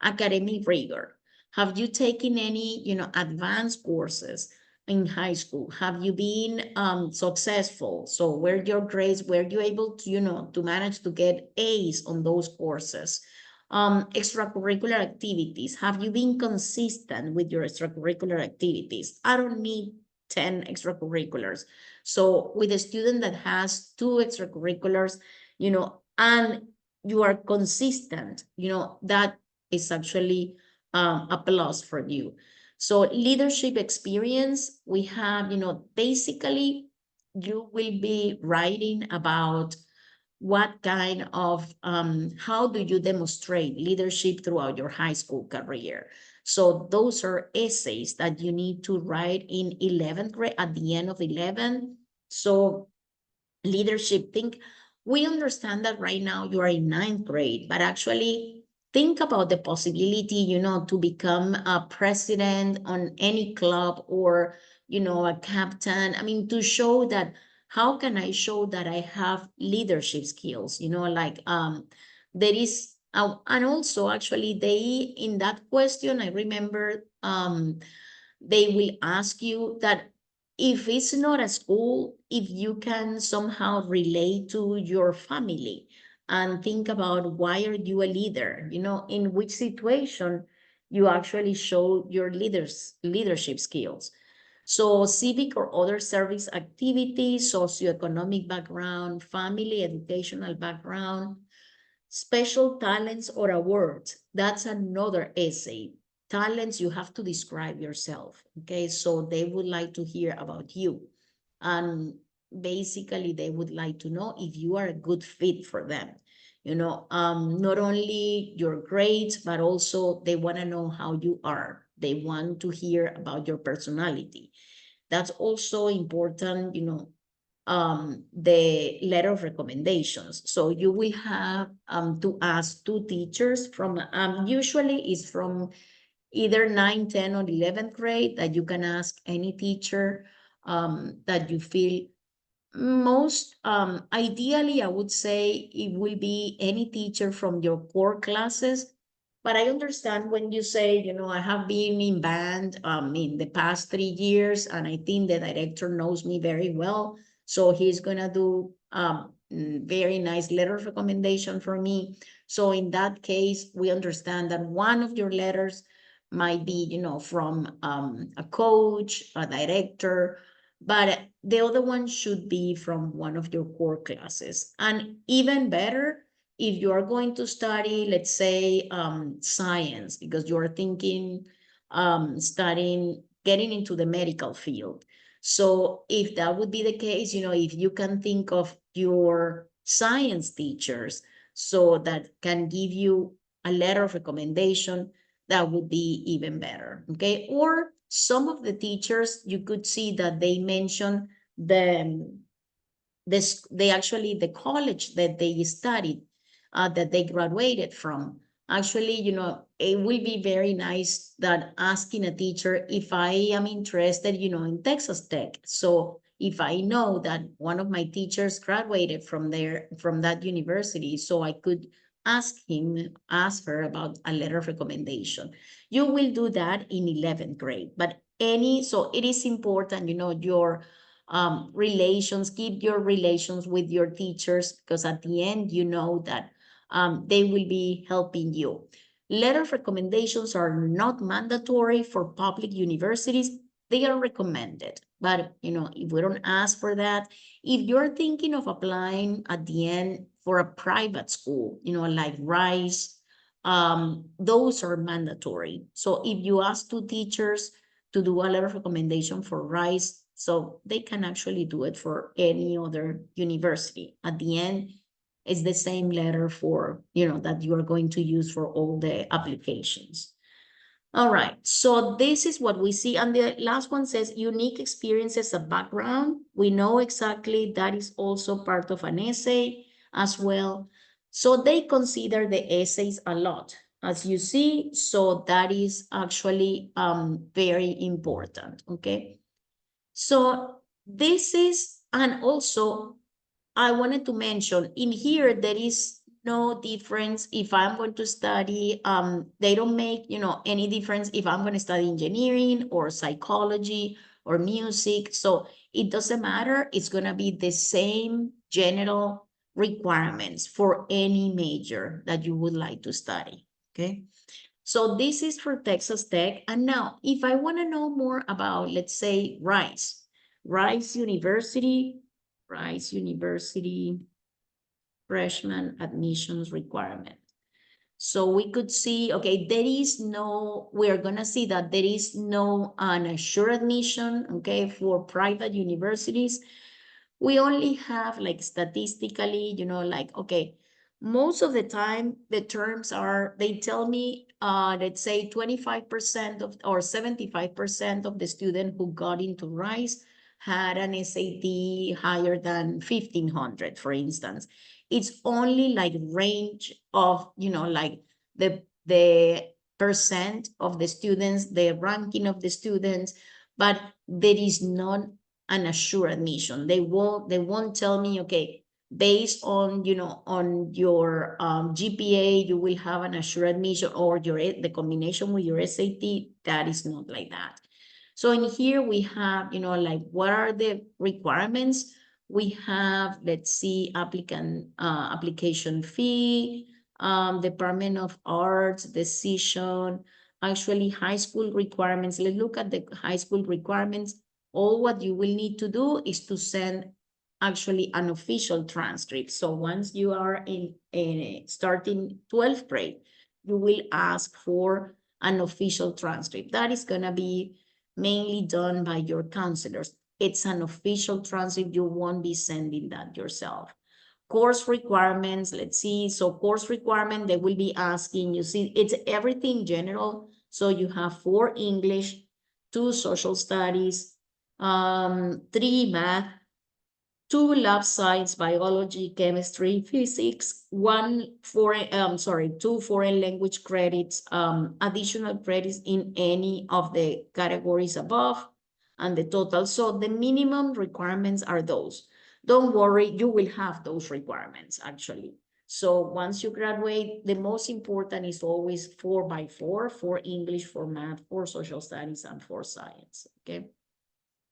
academic rigor. Have you taken any, advanced courses in high school? Have you been successful? So where your grades, were you able to, to manage to get A's on those courses? Extracurricular activities. Have you been consistent with your extracurricular activities? I don't need 10 extracurriculars. So with a student that has two extracurriculars, and you are consistent, that is actually a plus for you. So leadership experience, we have, basically you will be writing about what kind of how do you demonstrate leadership throughout your high school career. So those are essays that you need to write in 11th grade, at the end of 11. So leadership, think, we understand that right now you are in ninth grade, but actually think about the possibility, to become a president on any club, or a captain. I mean, to show that, how can I show that I have leadership skills, like there is and also actually they, in that question, I remember they will ask you that, if it's not a school, if you can somehow relate to your family and think about, why are you a leader? In which situation you actually show your leadership skills. So civic or other service activities, socioeconomic background, family, educational background, special talents or awards. That's another essay. Talents, you have to describe yourself. Okay, so they would like to hear about you. And basically, they would like to know if you are a good fit for them. Not only your grades, but also they want to know how you are. They want to hear about your personality. That's also important, the letter of recommendations. So you will have to ask two teachers from, usually is from either 9, 10, or 11th grade, that you can ask any teacher that you feel most, ideally, I would say it will be any teacher from your core classes. But I understand when you say, I have been in band in the past 3 years, and I think the director knows me very well. So he's gonna do very nice letter of recommendation for me. So in that case, we understand that one of your letters might be, from a coach, a director, but the other one should be from one of your core classes. And even better, if you are going to study, let's say, science, because you are thinking studying, getting into the medical field. So if that would be the case, if you can think of your science teachers, so that can give you a letter of recommendation, that would be even better. Okay. Or some of the teachers, you could see that they mention they actually, the college that they studied, that they graduated from. Actually, it will be very nice that asking a teacher, if I am interested, in Texas Tech. So if I know that one of my teachers graduated from there, from that university, so I could ask her about a letter of recommendation. You will do that in 11th grade, but so it is important, your relations, keep your relations with your teachers, because at the end, that they will be helping you. Letter of recommendations are not mandatory for public universities. They are recommended. But, if we don't ask for that, if you're thinking of applying at the end for a private school, like Rice, those are mandatory. So if you ask two teachers to do a letter of recommendation for Rice, so they can actually do it for any other university. At the end, it's the same letter for, that you are going to use for all the applications. All right, so this is what we see. And the last one says unique experiences of background. We know exactly that is also part of an essay as well. So they consider the essays a lot, as you see. So that is actually very important, okay? So this is, and also I wanted to mention in here, there is no difference if I'm going to study, they don't make, any difference if I'm going to study engineering or psychology or music. So it doesn't matter. It's going to be the same general requirements for any major that you would like to study, okay? So this is for Texas Tech. And now, if I want to know more about, let's say, Rice University, freshman admissions requirement. So we could see, okay, we're going to see that there is no unassure admission, okay, for private universities. We only have like statistically, like, okay, most of the time the terms are, they tell me, let's say 25% of or 75% of the student who got into Rice had an SAT higher than 1500, for instance. It's only like range of, like the percent of the students, the ranking of the students, but there is not an assured admission. They won't tell me, okay, based on, on your GPA, you will have an assured admission, or the combination with your SAT. That is not like that. So in here we have, like, what are the requirements? We have, let's see, application fee, Department of Arts decision, actually high school requirements. Let's look at the high school requirements. All what you will need to do is to send actually an official transcript. So once you are in starting 12th grade, you will ask for an official transcript. That is going to be mainly done by your counselors. It's an official transcript. You won't be sending that yourself. Course requirements, let's see. So course requirement, they will be asking, you see, it's everything general. So you have 4 English, 2 social studies, 3 math, 2 lab science, biology, chemistry, physics, 2 foreign language credits, additional credits in any of the categories above, and the total. So the minimum requirements are those. Don't worry, you will have those requirements actually. So once you graduate, the most important is always 4x4, for English, for math, for social studies, and for science, okay?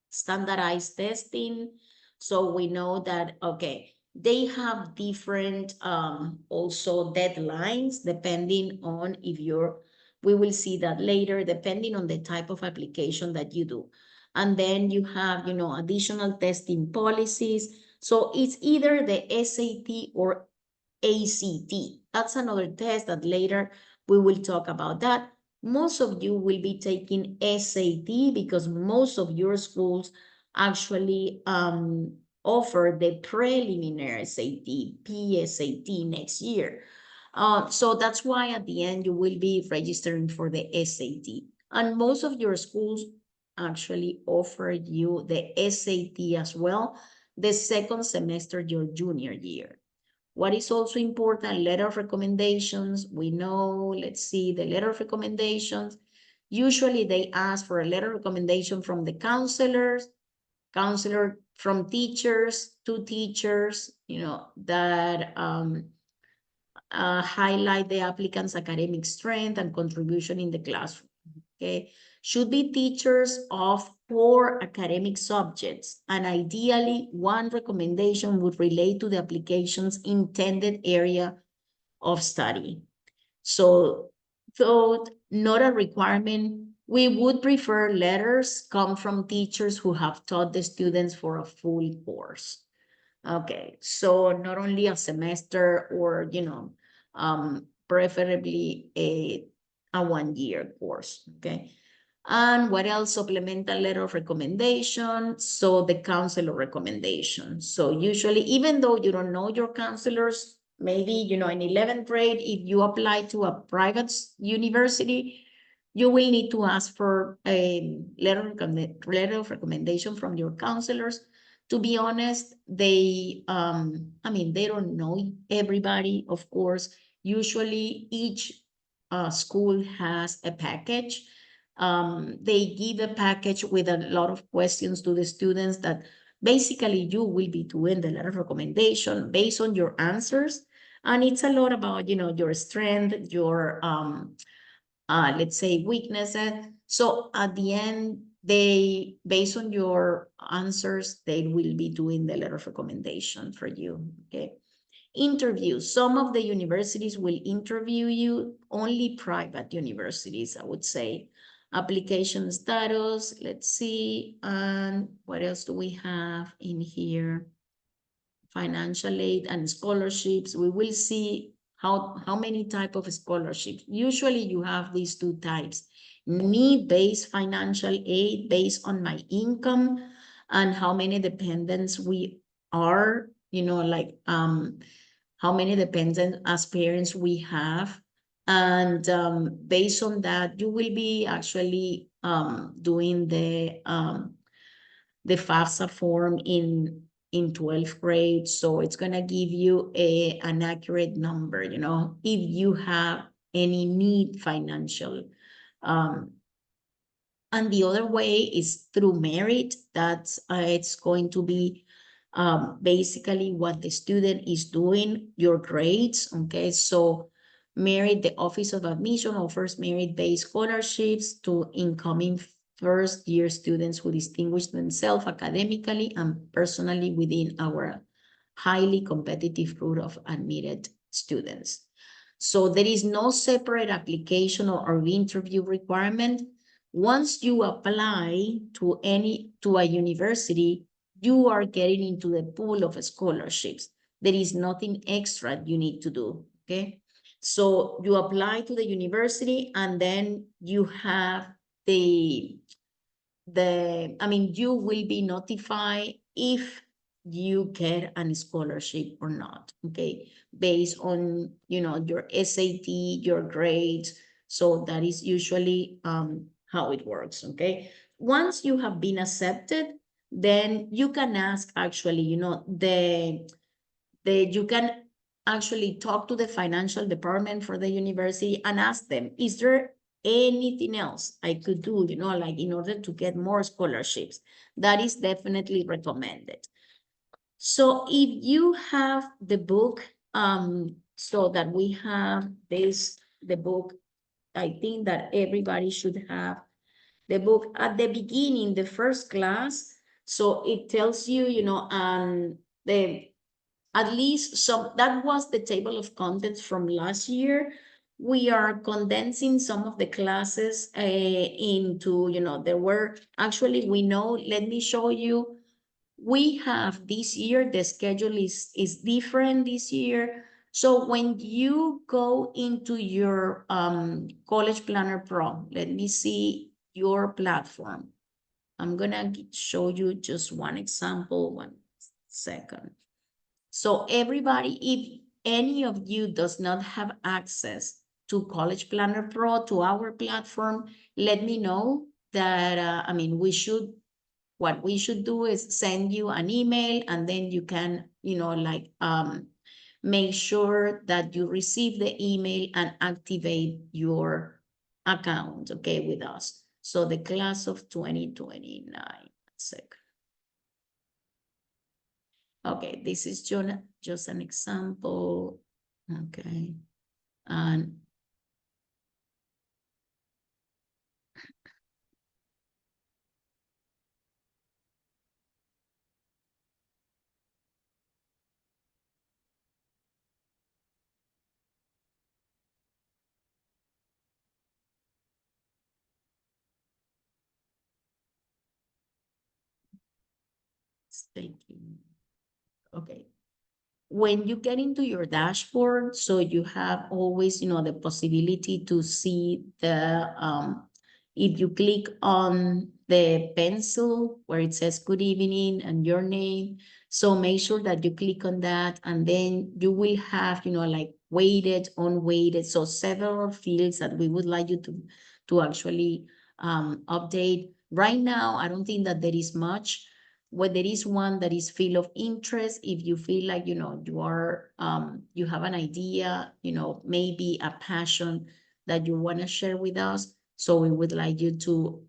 Standardized testing. So we know that, okay, they have different also deadlines depending on if we will see that later, depending on the type of application that you do. And then you have, additional testing policies. So it's either the SAT or ACT. That's another test that later we will talk about that. Most of you will be taking SAT because most of your schools actually offer the preliminary SAT, PSAT next year. So that's why at the end you will be registering for the SAT. And most of your schools actually offer you the SAT as well, the second semester your junior year. What is also important, letter of recommendations. We know, let's see, the letter of recommendations. Usually they ask for a letter of recommendation from the counselor from teachers, to teachers, that highlight the applicant's academic strength and contribution in the classroom. Okay, should be teachers of 4 academic subjects, and ideally one recommendation would relate to the application's intended area of study. So though not a requirement, we would prefer letters come from teachers who have taught the students for a full course. Okay, so not only a semester, or preferably a 1-year course. Okay, and what else? Supplemental letter of recommendation. So the counselor recommendation. So usually, even though you don't know your counselors, maybe in 11th grade, if you apply to a private university, you will need to ask for a letter of recommendation from your counselors. To be honest, they they don't know everybody, of course. Usually each school has a package. They give a package with a lot of questions to the students that basically you will be doing the letter of recommendation based on your answers. And it's a lot about, your strength, your let's say, weaknesses. So at the end, based on your answers, they will be doing the letter of recommendation for you. Okay. interviews. Some of the universities will interview you, only private universities, I would say. Application status, let's see, and what else do we have in here? Financial aid and scholarships. We will see how many type of scholarships. Usually you have these two types: need-based financial aid based on my income and how many dependents we are, like how many dependents as parents we have. And based on that, you will be actually doing the FAFSA form in 12th grade. So it's going to give you an accurate number, if you have any need financial. And the other way is through merit. That's it's going to be basically what the student is doing, your grades. Okay, so merit, the Office of Admission offers merit-based scholarships to incoming first-year students who distinguish themselves academically and personally within our highly competitive pool of admitted students. So there is no separate application or interview requirement. Once you apply to a university, you are getting into the pool of scholarships. There is nothing extra you need to do, okay? So you apply to the university and then you have you will be notified if you get a scholarship or not, okay? Based on, your SAT, your grades. So that is usually how it works, okay? Once you have been accepted, then you can ask actually, you can actually talk to the financial department for the university and ask them, is there anything else I could do, like in order to get more scholarships? That is definitely recommended. So if you have the book, so that we have the book, I think that everybody should have the book at the beginning, the first class. So it tells you, at least some, that was the table of contents from last year. We are condensing some of the classes into, there were actually, we know, let me show you. We have this year, the schedule is different this year. So when you go into your College Planner Pro, let me see your platform. I'm gonna show you just one example, 1 second. So everybody, if any of you does not have access to College Planner Pro, to our platform, let me know that, what we should do is send you an email, and then you can, make sure that you receive the email and activate your account, okay, with us. So the class of 2029, 1 second. Okay, this is just an example. Okay. And taking, okay. When you get into your dashboard, so you have always, the possibility to see if you click on the pencil where it says good evening and your name, so make sure that you click on that, and then you will have, like weighted, unweighted, so several fields that we would like you to actually update. Right now, I don't think that there is much. When there is one that is full of interest, if you feel like, you are, you have an idea, maybe a passion that you want to share with us, so we would like you to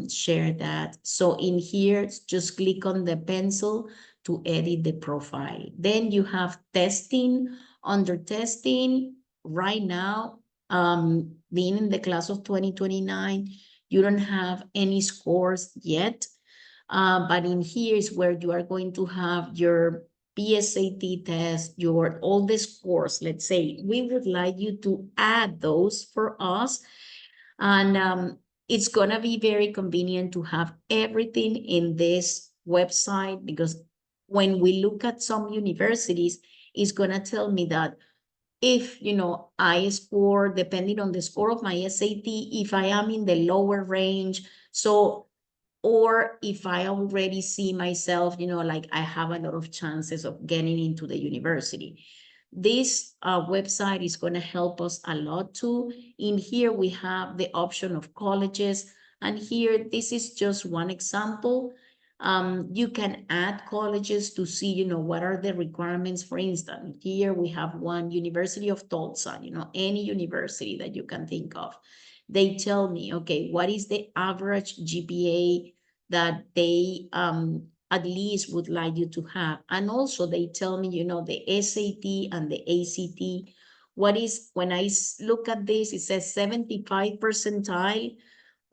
share that. So in here, just click on the pencil to edit the profile. Then you have testing. Under testing, right now, being in the class of 2029, you don't have any scores yet. But in here is where you are going to have your PSAT test, your all the scores, let's say, we would like you to add those for us. And it's going to be very convenient to have everything in this website, because when we look at some universities, it's going to tell me that if, I score, depending on the score of my SAT, if I am in the lower range, so, or if I already see myself, like I have a lot of chances of getting into the university. This website is going to help us a lot too. In here, we have the option of colleges. And here, this is just one example. You can add colleges to see, what are the requirements. For instance, here we have one, University of Tulsa, any university that you can think of. They tell me, okay, what is the average GPA that they at least would like you to have. And also they tell me, the SAT and the ACT. What is, when I look at this, it says 75 percentile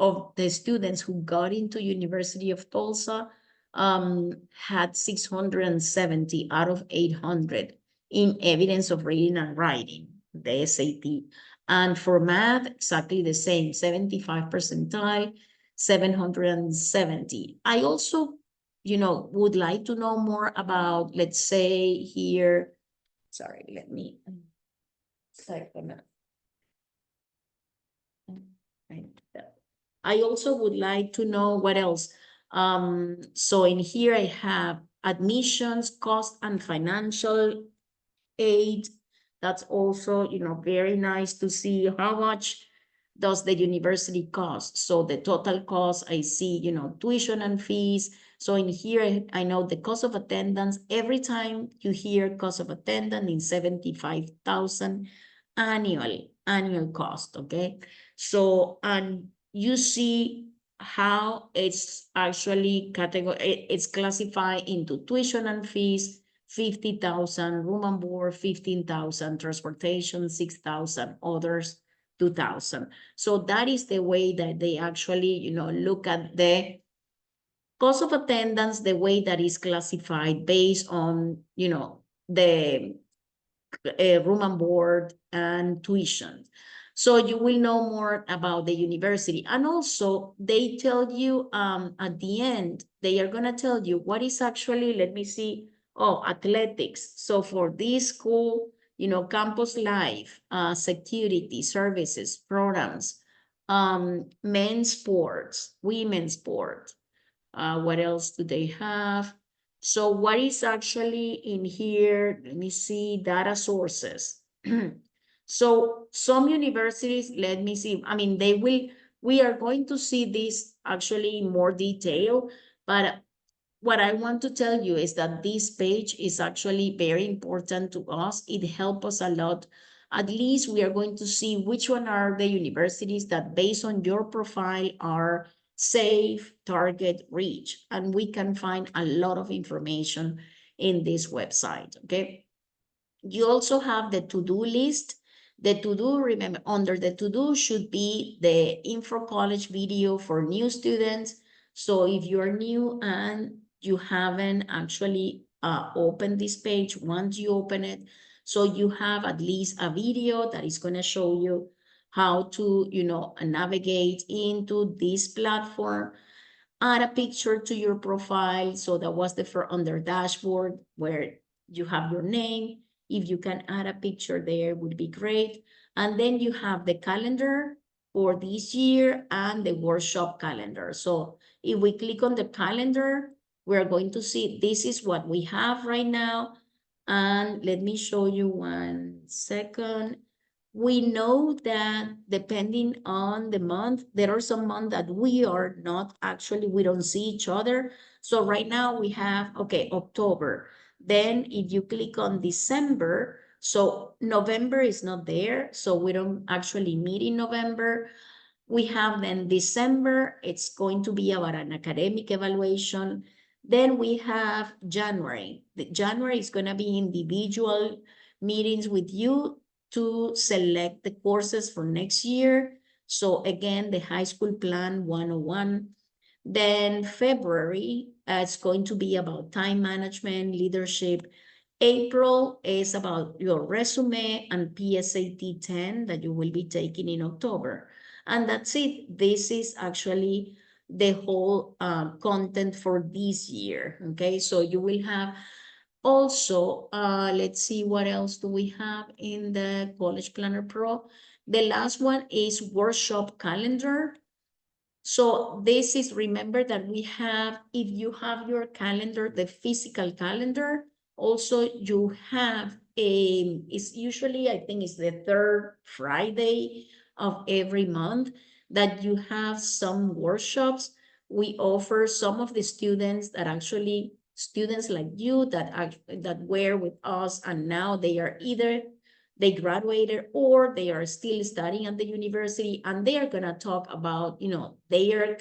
of the students who got into University of Tulsa had 670 out of 800 in evidence of reading and writing, the SAT. And for math, exactly the same, 75 percentile, 770. I also, would like to know more about, let's say here, sorry, let me, second. I also would like to know what else. So in here I have admissions, cost and financial aid. That's also, very nice to see how much does the university cost. So the total cost, I see, tuition and fees. So in here, I know the cost of attendance. Every time you hear cost of attendance in 75,000 annual cost, okay? So, and you see how it's actually it's classified into tuition and fees, 50,000, room and board, 15,000, transportation, 6,000, others, 2,000. So that is the way that they actually, look at the cost of attendance, the way that is classified based on, the room and board and tuition. So you will know more about the university. And also they tell you at the end, they are going to tell you what is actually, let me see, athletics. So for this school, campus life, security, services, programs, men's sports, women's sports. What else do they have? So what is actually in here? Let me see, data sources. So some universities, let me see, I mean, we are going to see this actually in more detail, but what I want to tell you is that this page is actually very important to us. It helps us a lot. At least we are going to see which one are the universities that based on your profile are safe, target, reach. And we can find a lot of information in this website, okay? You also have the to-do list. The to-do, remember, under the to-do should be the Info College video for new students. So if you're new and you haven't actually opened this page, once you open it, so you have at least a video that is going to show you how to, navigate into this platform. Add a picture to your profile. So that was the for under dashboard where you have your name. If you can add a picture there, would be great. And then you have the calendar for this year and the workshop calendar. So if we click on the calendar, we're going to see this is what we have right now. And let me show you 1 second. We know that depending on the month, there are some months that we are not actually, we don't see each other. So right now we have, okay, October. Then if you click on December, so November is not there. So we don't actually meet in November. We have then December, it's going to be about an academic evaluation. Then we have January. January is going to be individual meetings with you to select the courses for next year. So again, the high school plan 101. Then February, it's going to be about time management, leadership, April is about your resume and PSAT 10 that you will be taking in October. And that's it. This is actually the whole content for this year. Okay, so you will have also, let's see what else do we have in the College Planner Pro. The last one is workshop calendar. So this is, remember that we have, if you have your calendar, the physical calendar, also you have it's usually, I think it's the third Friday of every month that you have some workshops. We offer some of the students that actually, students like you that were with us and now they are either they graduated or they are still studying at the university and they are going to talk about, their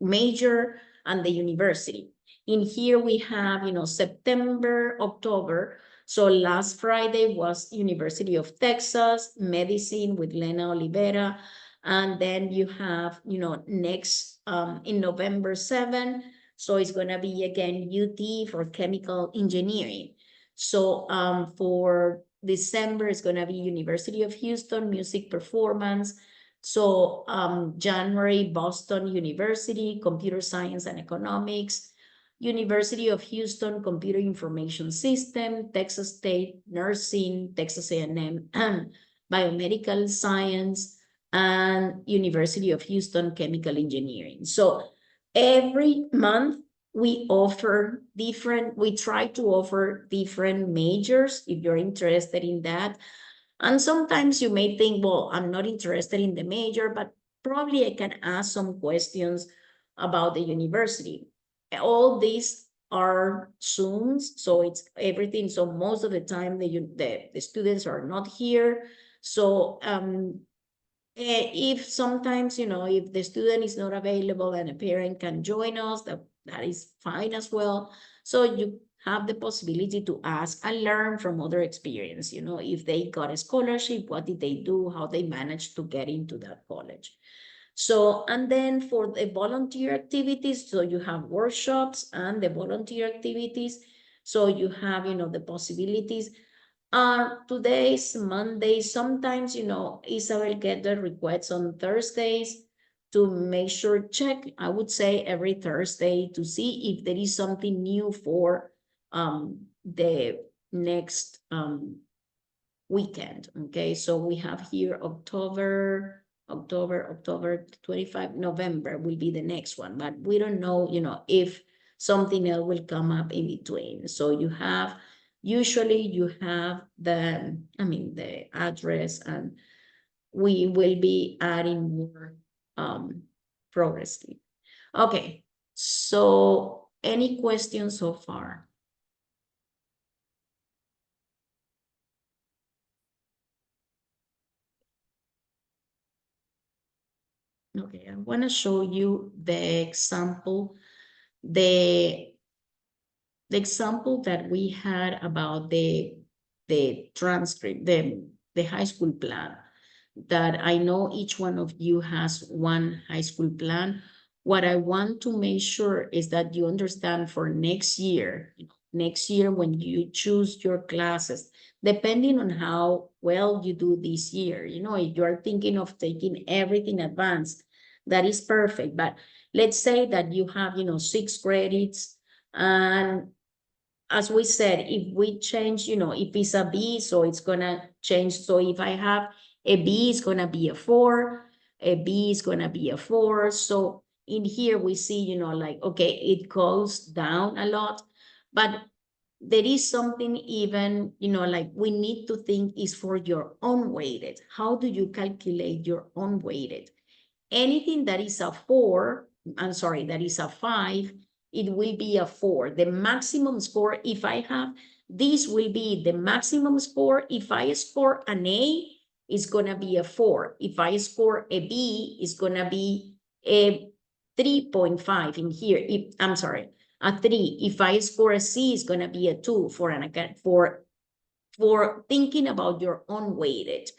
major and the university. In here we have, September, October. So last Friday was University of Texas, Medicine with Lena Olivera. And then you have, next in November 7. So it's going to be again UT for chemical engineering. So for December, it's going to be University of Houston, music performance. So January, Boston University, Computer Science and Economics, University of Houston, Computer Information System, Texas State Nursing, Texas A&M, Biomedical Science, and University of Houston, Chemical Engineering. So every month we try to offer different majors if you're interested in that. And sometimes you may think, well, I'm not interested in the major, but probably I can ask some questions about the university. All these are Zooms, so it's everything. So most of the time, the students are not here. So if sometimes, if the student is not available and a parent can join us, that is fine as well. So you have the possibility to ask and learn from other experience, if they got a scholarship, what did they do, how they managed to get into that college. So, and then for the volunteer activities, so you have workshops and the volunteer activities. So you have, the possibilities. Today's Monday. Sometimes, Isabel get the requests on Thursdays to make sure check, I would say every Thursday to see if there is something new for the next weekend. Okay, so we have here October 25, November will be the next one, but we don't know, if something else will come up in between. So usually you have the address, and we will be adding more progressively. Okay, so any questions so far? Okay, I want to show you the the example that we had about the transcript, the high school plan, that I know each one of you has one high school plan. What I want to make sure is that you understand for next year when you choose your classes, depending on how well you do this year, if you're thinking of taking everything advanced, that is perfect. But let's say that you have, 6 credits, and as we said, if we change, if it's a B, so it's gonna change. So if I have a B, it's gonna be a 4, a B is gonna be a 4. So in here we see, like, okay, it goes down a lot, but there is something even, like we need to think is for your own weighted. How do you calculate your own weighted? Anything that is a 4, I'm sorry, that is a 5, it will be a 4. The maximum score, if I have, this will be the maximum score. If I score an A, it's going to be a 4. If I score a B, it's going to be a 3.5 in here. I'm sorry, a 3. If I score a C, it's going to be a 2 for thinking about your own weighted.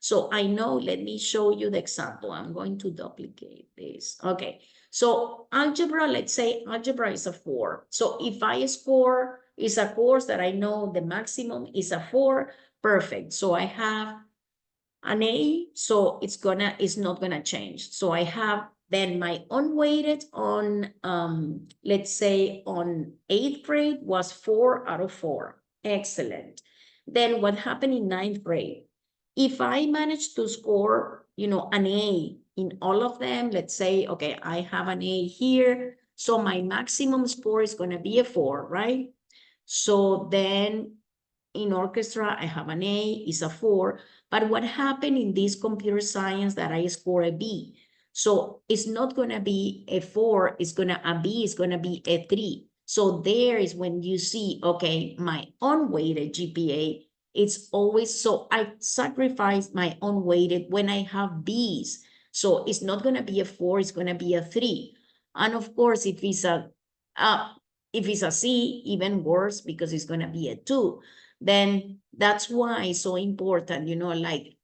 So I know, let me show you the example. I'm going to duplicate this. Okay, so algebra, let's say algebra is a 4. So if It's a course that I know the maximum is a 4, perfect. So I have an A, so it's not gonna change. So I have then my unweighted on, let's say on 8th grade was 4 out of 4. Excellent. Then what happened in 9th grade? If I manage to score, an A in all of them, let's say, okay, I have an A here, so my maximum score is gonna be a 4, right? So then in orchestra, I have an A, is a 4. But what happened in this computer science that I score a B? So it's not going to be a 4, a B is going to be a 3. So there is when you see, okay, my unweighted GPA, it's always, so I sacrifice my unweighted when I have Bs. So it's not going to be a 4, it's going to be a 3. And of course, uh, if it's a C, even worse because it's going to be a 2. Then that's why it's so important, like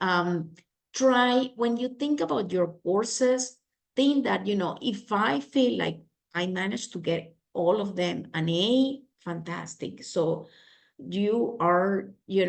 try when you think about your courses, think that, if I feel like I managed to get all of them an A, fantastic. So you are, if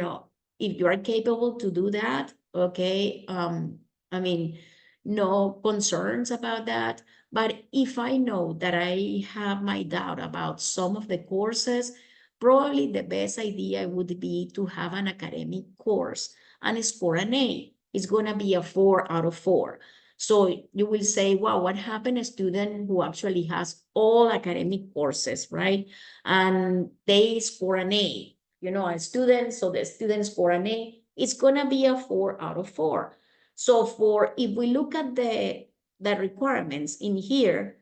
you are capable to do that, okay, I mean, no concerns about that. But if I know that I have my doubt about some of the courses, probably the best idea would be to have an academic course and score an A. It's going to be a 4 out of 4. So you will say, wow, what happened? A student who actually has all academic courses, right? And they score an A, a student, so the student score an A, it's going to be a 4 out of 4. So if we look at the requirements in here,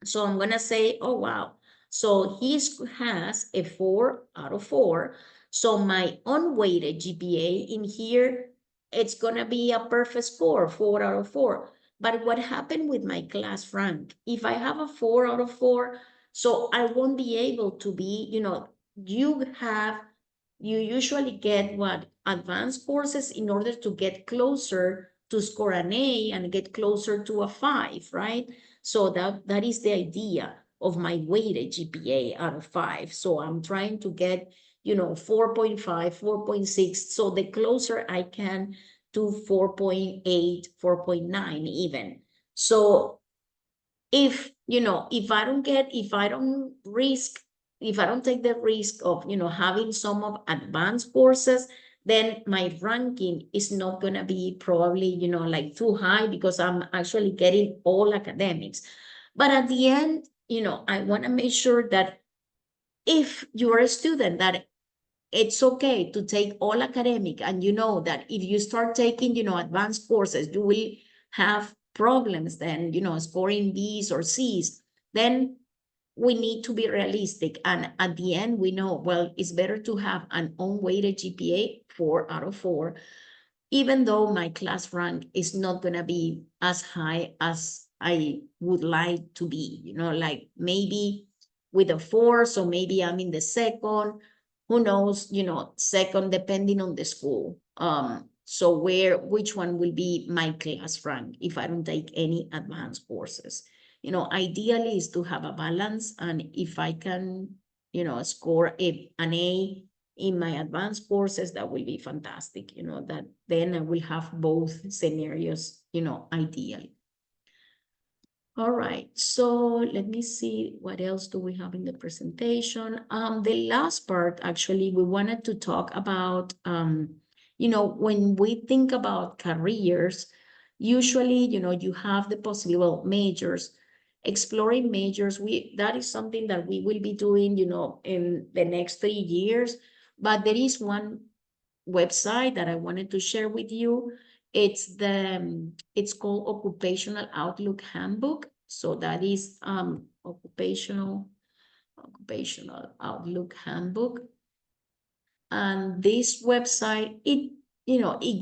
so I'm going to say, oh, wow. So he has a 4 out of 4. So my unweighted GPA in here, it's going to be a perfect score, 4 out of 4. But what happened with my class rank? If I have a 4 out of 4, so I won't be able to be, you usually get what advanced courses in order to get closer to score an A and get closer to a 5, right? So that is the idea of my weighted GPA out of 5. So I'm trying to get, 4.5, 4.6. So the closer I can to 4.8, 4.9 even. So if I don't risk, if I don't take the risk of, having some of advanced courses, then my ranking is not going to be probably, like too high because I'm actually getting all academics. But at the end, I want to make sure that if you're a student, that it's okay to take all academic, and you know that if you start taking, advanced courses, you will have problems then, scoring B's or C's. Then we need to be realistic. And at the end, we know, well, it's better to have an unweighted GPA, 4 out of 4, even though my class rank is not going to be as high as I would like to be, like maybe with a 4, so maybe I'm in the second, who knows, second, depending on the school. So which one will be my class rank if I don't take any advanced courses? Ideally is to have a balance, and if I can, score an A in my advanced courses, that will be fantastic, that then I will have both scenarios, ideal. All right, so let me see what else do we have in the presentation. The last part, actually, we wanted to talk about, when we think about careers, usually, you have the possible majors, exploring majors. That is something that we will be doing, in the next 3 years. But there is one website that I wanted to share with you. It's called Occupational Outlook Handbook. So that is occupational Outlook Handbook. And this website, it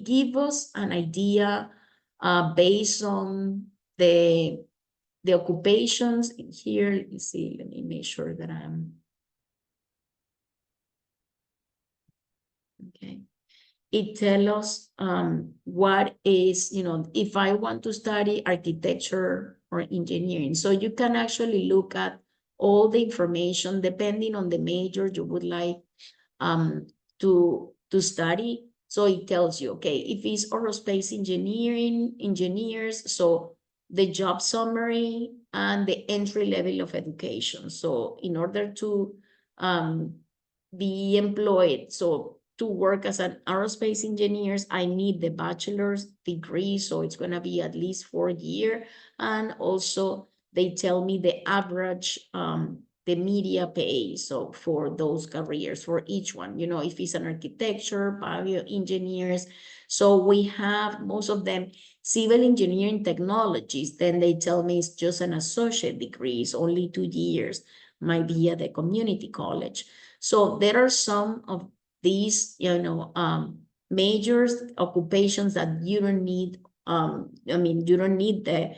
gives us an idea based on the occupations in here. Let me see, let me make sure that I'm okay. It tells us what is, if I want to study architecture or engineering. So you can actually look at all the information depending on the major you would like um, to study. So it tells you, okay, if it's aerospace engineering, engineers, so the job summary and the entry level of education. So in order to um, be employed, so to work as an aerospace engineers, I need the bachelor's degree. So it's going to be at least 4 years. And also they tell me the average the media pay. So for those careers, for each one, if it's an architecture, bioengineers. So we have most of them civil engineering technologies. Then they tell me it's just an associate degree, it's only 2 years, might be at the community college. So there are some of these, majors occupations that you don't need. You don't need the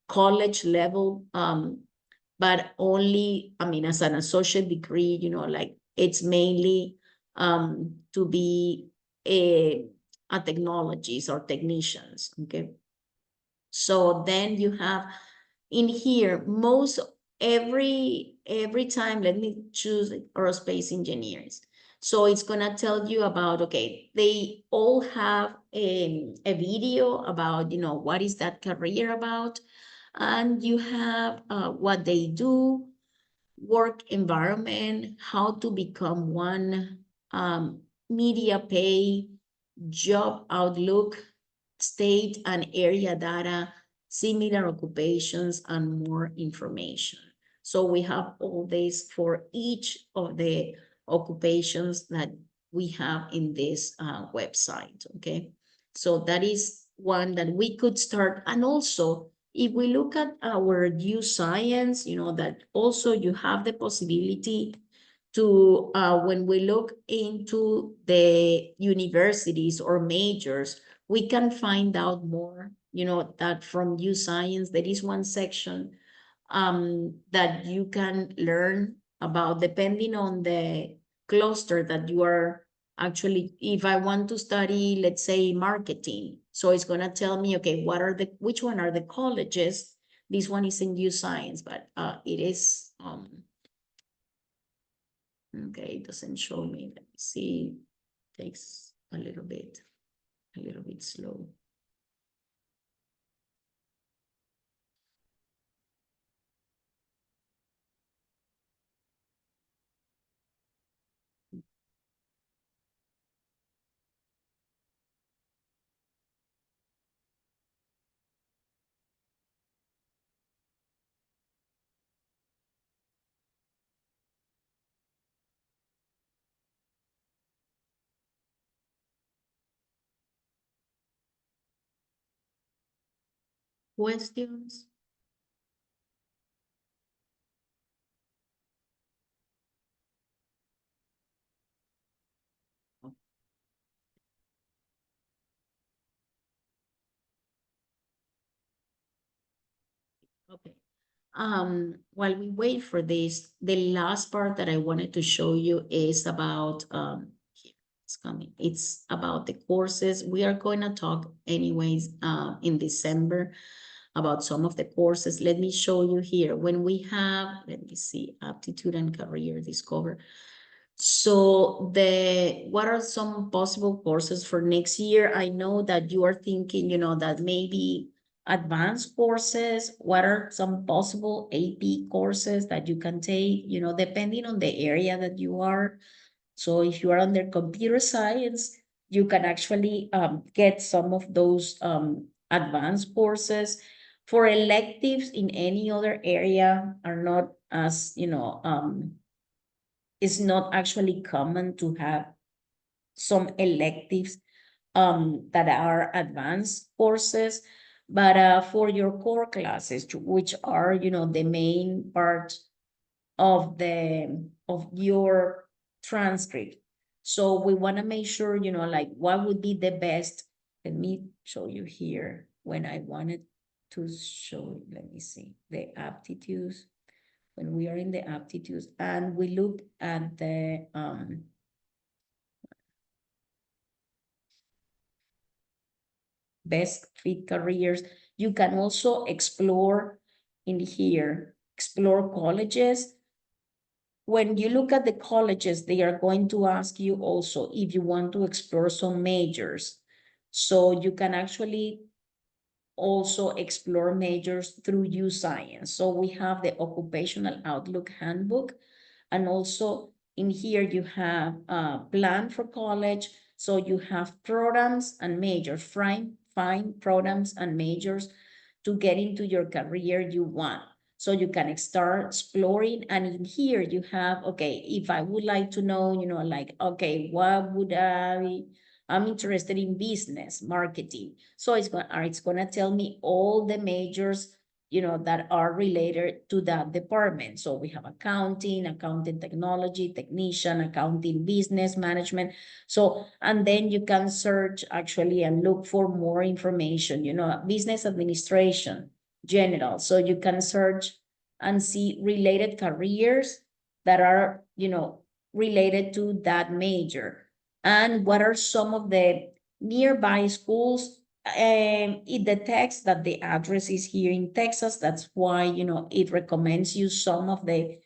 college level but only, as an associate degree, like it's mainly to be a technologies or technicians, okay? So then you have in here, every time, let me choose aerospace engineers. So it's gonna tell you about, okay, they all have a video about, what is that career about, and you have what they do, work environment, how to become one, media pay, job outlook, state and area data, similar occupations, and more information. So we have all this for each of the occupations that we have in this website, okay? So that is one that we could start. And also, if we look at our new science, that also you have the possibility to, when we look into the universities or majors, we can find out more, that from new science, there is one section that you can learn about depending on the cluster that you are actually, if I want to study, let's say marketing, so it's going to tell me, okay, which one are the colleges? This one is in new science, but it is, okay, it doesn't show me. Let me see. Takes a little bit slow. Questions? Okay. While we wait for this, the last part that I wanted to show you is about, here, it's coming. It's about the courses. We are going to talk anyways in December about some of the courses. Let me show you here. When we have, let me see, aptitude and career discover. So what are some possible courses for next year? I know that you are thinking, that maybe advanced courses. What are some possible AP courses that you can take, depending on the area that you are. So if you are under computer science, you can actually get some of those advanced courses. For electives in any other area are not as, it's not actually common to have some electives that are advanced courses, but for your core classes, which are, the main part of your transcript. So we want to make sure, like what would be the best. Let me show you here when I wanted to show, let me see, the aptitudes. When we are in the aptitudes and we look at the best fit careers, you can also explore in here, explore colleges. when you look at the colleges, they are going to ask you also if you want to explore some majors. So you can actually also explore majors through U Science. So we have the Occupational Outlook Handbook, and also in here you have a plan for college. So you have programs and majors, find programs and majors to get into your career you want. So you can start exploring. And in here you have, okay, if I would like to know, like, okay, what would I'm interested in business, marketing. So it's gonna tell me all the majors, that are related to that department. So we have accounting technology, technician, accounting, business management. So, and then you can search actually and look for more information, business administration, general. So you can search and see related careers that are, related to that major. And what are some of the nearby schools? In the text that the address is here in Texas, that's why, it recommends you some of the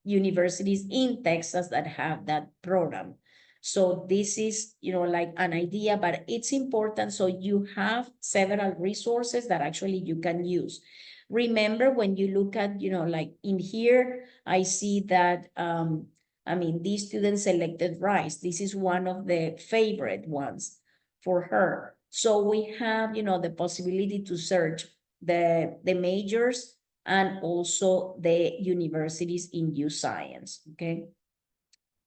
universities in Texas that have that program. So this is, like an idea, but it's important. So you have several resources that actually you can use. Remember, when you look at, like in here, I see that, these students selected Rice. This is one of the favorite ones for her. So we have, the possibility to search the majors and also the universities in U Science, okay?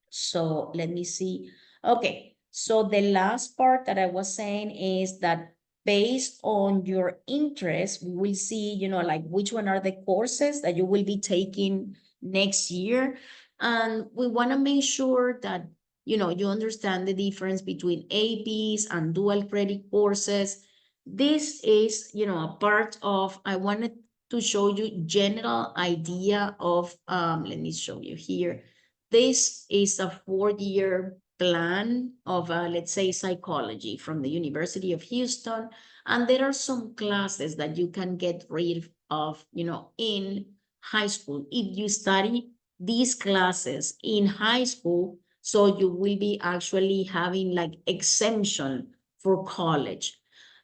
So let me see. Okay, so the last part that I was saying is that based on your interest, we will see, like which one are the courses that you will be taking next year. And we want to make sure that, you understand the difference between APs and dual credit courses. This is, a part of, I wanted to show you general idea of, let me show you here. This is a 4-year plan of, let's say, psychology from the University of Houston. And there are some classes that you can get rid of, in high school. If you study these classes in high school, so you will be actually having like exemption for college.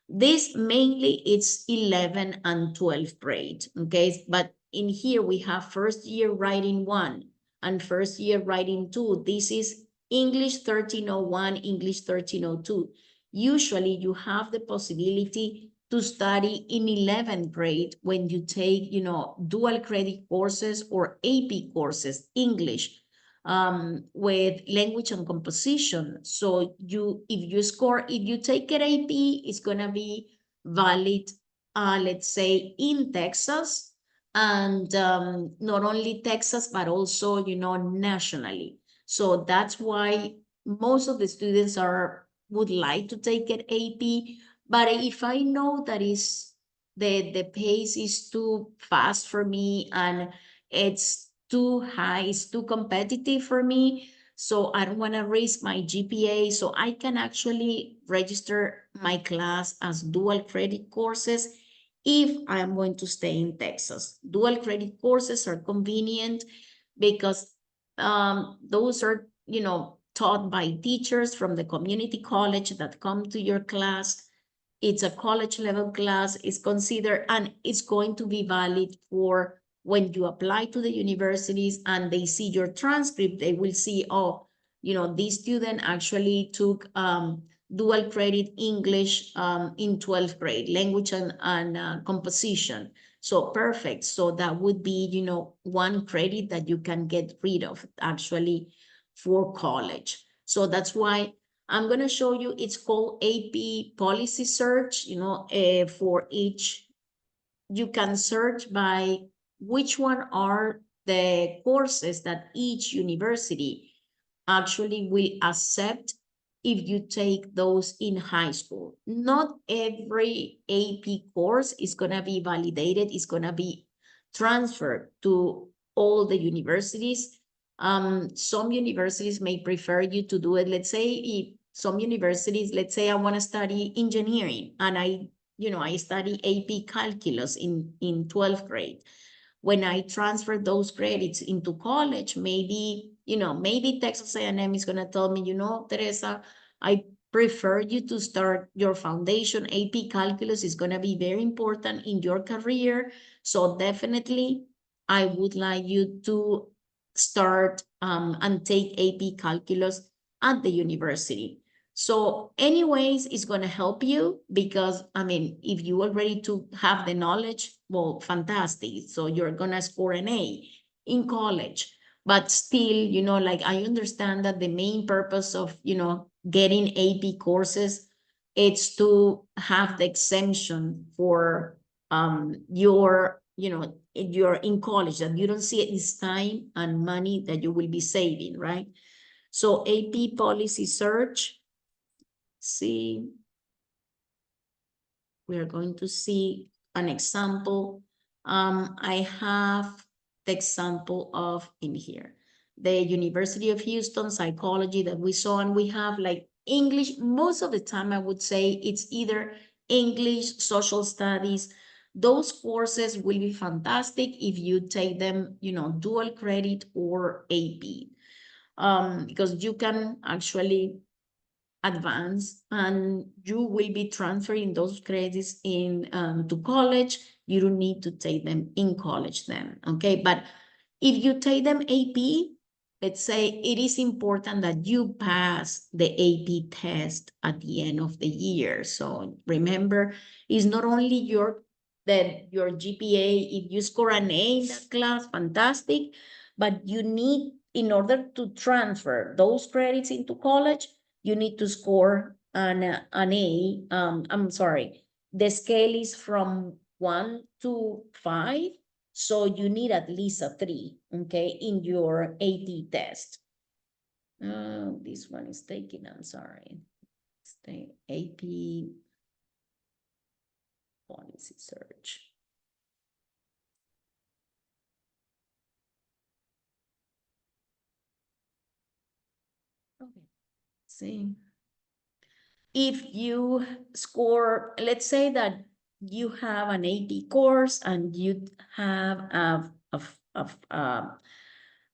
This mainly it's 11 and 12th grade, okay? But in here we have first year writing 1 and first year writing 2. This is English 1301, English 1302. Usually you have the possibility to study in 11th grade when you take, dual credit courses or AP courses, English, with language and composition. So if you take an AP, it's gonna be valid, let's say in Texas, and not only Texas, but also, nationally. So that's why most of the students would like to take an AP. But if I know that is the pace is too fast for me and it's too high, it's too competitive for me, so I don't want to risk my GPA, so I can actually register my class as dual credit courses if I'm going to stay in Texas. Dual credit courses are convenient because those are, taught by teachers from the community college that come to your class. It's a college level class, it's considered, and it's going to be valid for when you apply to the universities and they see your transcript, they will see, oh, this student actually took dual credit English in 12th grade, language and composition. So perfect. So that would be, one credit that you can get rid of actually for college. So that's why I'm going to show you, it's called AP Policy Search, for each, you can search by which one are the courses that each university actually will accept if you take those in high school. Not every AP course is going to be validated, it's going to be transferred to all the universities. Some universities may prefer you to do it. Let's say if some universities, let's say I want to study engineering and I study AP calculus in 12th grade. when I transfer those credits into college, maybe, maybe Texas A&M is going to tell me, Teresa, I prefer you to start your foundation. AP calculus is going to be very important in your career. So definitely, I would like you to start and take AP calculus at the university. So anyways, it's going to help you because, if you already to have the knowledge, well, fantastic. So you're going to score an A in college. But still, like I understand that the main purpose of, getting AP courses, it's to have the exemption for you're in college, that you don't see it as time and money that you will be saving, right? So AP policy search, see, we are going to see an example. I have the example of in here, the University of Houston psychology that we saw, and we have like English. Most of the time, I would say it's either English, social studies. Those courses will be fantastic if you take them, dual credit or AP, because you can actually advance and you will be transferring those credits in to college. You don't need to take them in college then, okay? But if you take them AP, let's say it is important that you pass the AP test at the end of the year. So remember, it's not only your GPA. If you score an A in that class, fantastic, but you need, in order to transfer those credits into college, you need to score an A. I'm sorry, the scale is from 1 to 5. So you need at least a 3, okay, in your AP test. This one is taken, I'm sorry. Stay AP policy search. Okay, see. If you score, let's say that you have an AP course and you have an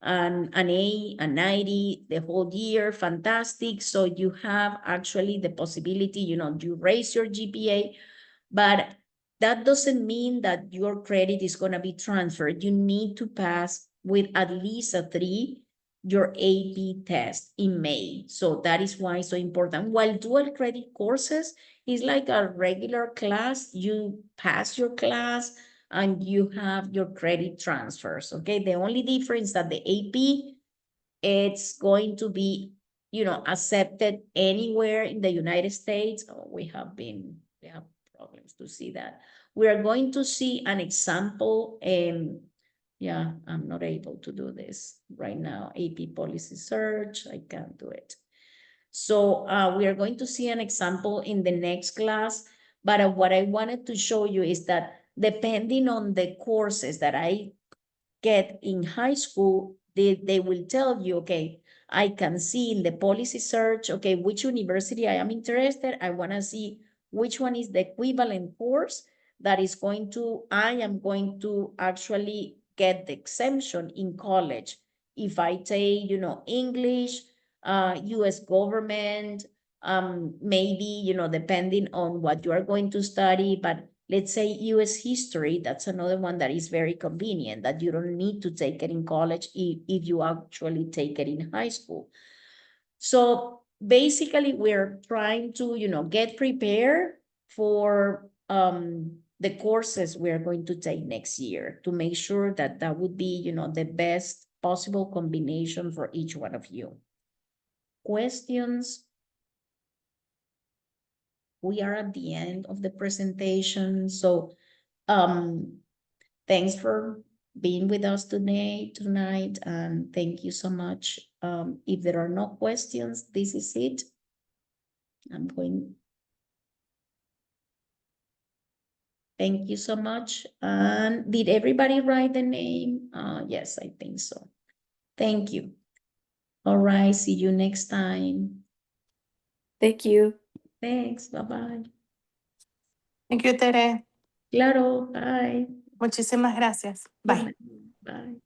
A, a 90 the whole year, fantastic. So you have actually the possibility, you raise your GPA, but that doesn't mean that your credit is going to be transferred. You need to pass with at least a 3 your AP test in May. So that is why it's so important. While dual credit courses is like a regular class, you pass your class and you have your credit transfers, okay? The only difference that the AP, it's going to be, accepted anywhere in the United States. Oh, we have problems to see that. We are going to see an example. Yeah, I'm not able to do this right now. AP policy search, I can't do it. So we are going to see an example in the next class. But what I wanted to show you is that depending on the courses that I get in high school, they will tell you, okay, I can see in the policy search, okay, which university I am interested. I want to see which one is the equivalent course that is I am going to actually get the exemption in college. If I take, English, US government, maybe, depending on what you are going to study, but let's say US history, that's another one that is very convenient, that you don't need to take it in college if you actually take it in high school. So basically, we're trying to, get prepared for the courses we're going to take next year to make sure that that would be, the best possible combination for each one of you. Questions? We are at the end of the presentation. So thanks for being with us tonight, and thank you so much. If there are no questions, this is it. Thank you so much. And did everybody write the name? Yes, I think so. Thank you. All right, see you next time. Thank you. Thanks, bye-bye. Thank you, Tere. Claro, bye. Muchísimas gracias. Bye. Bye.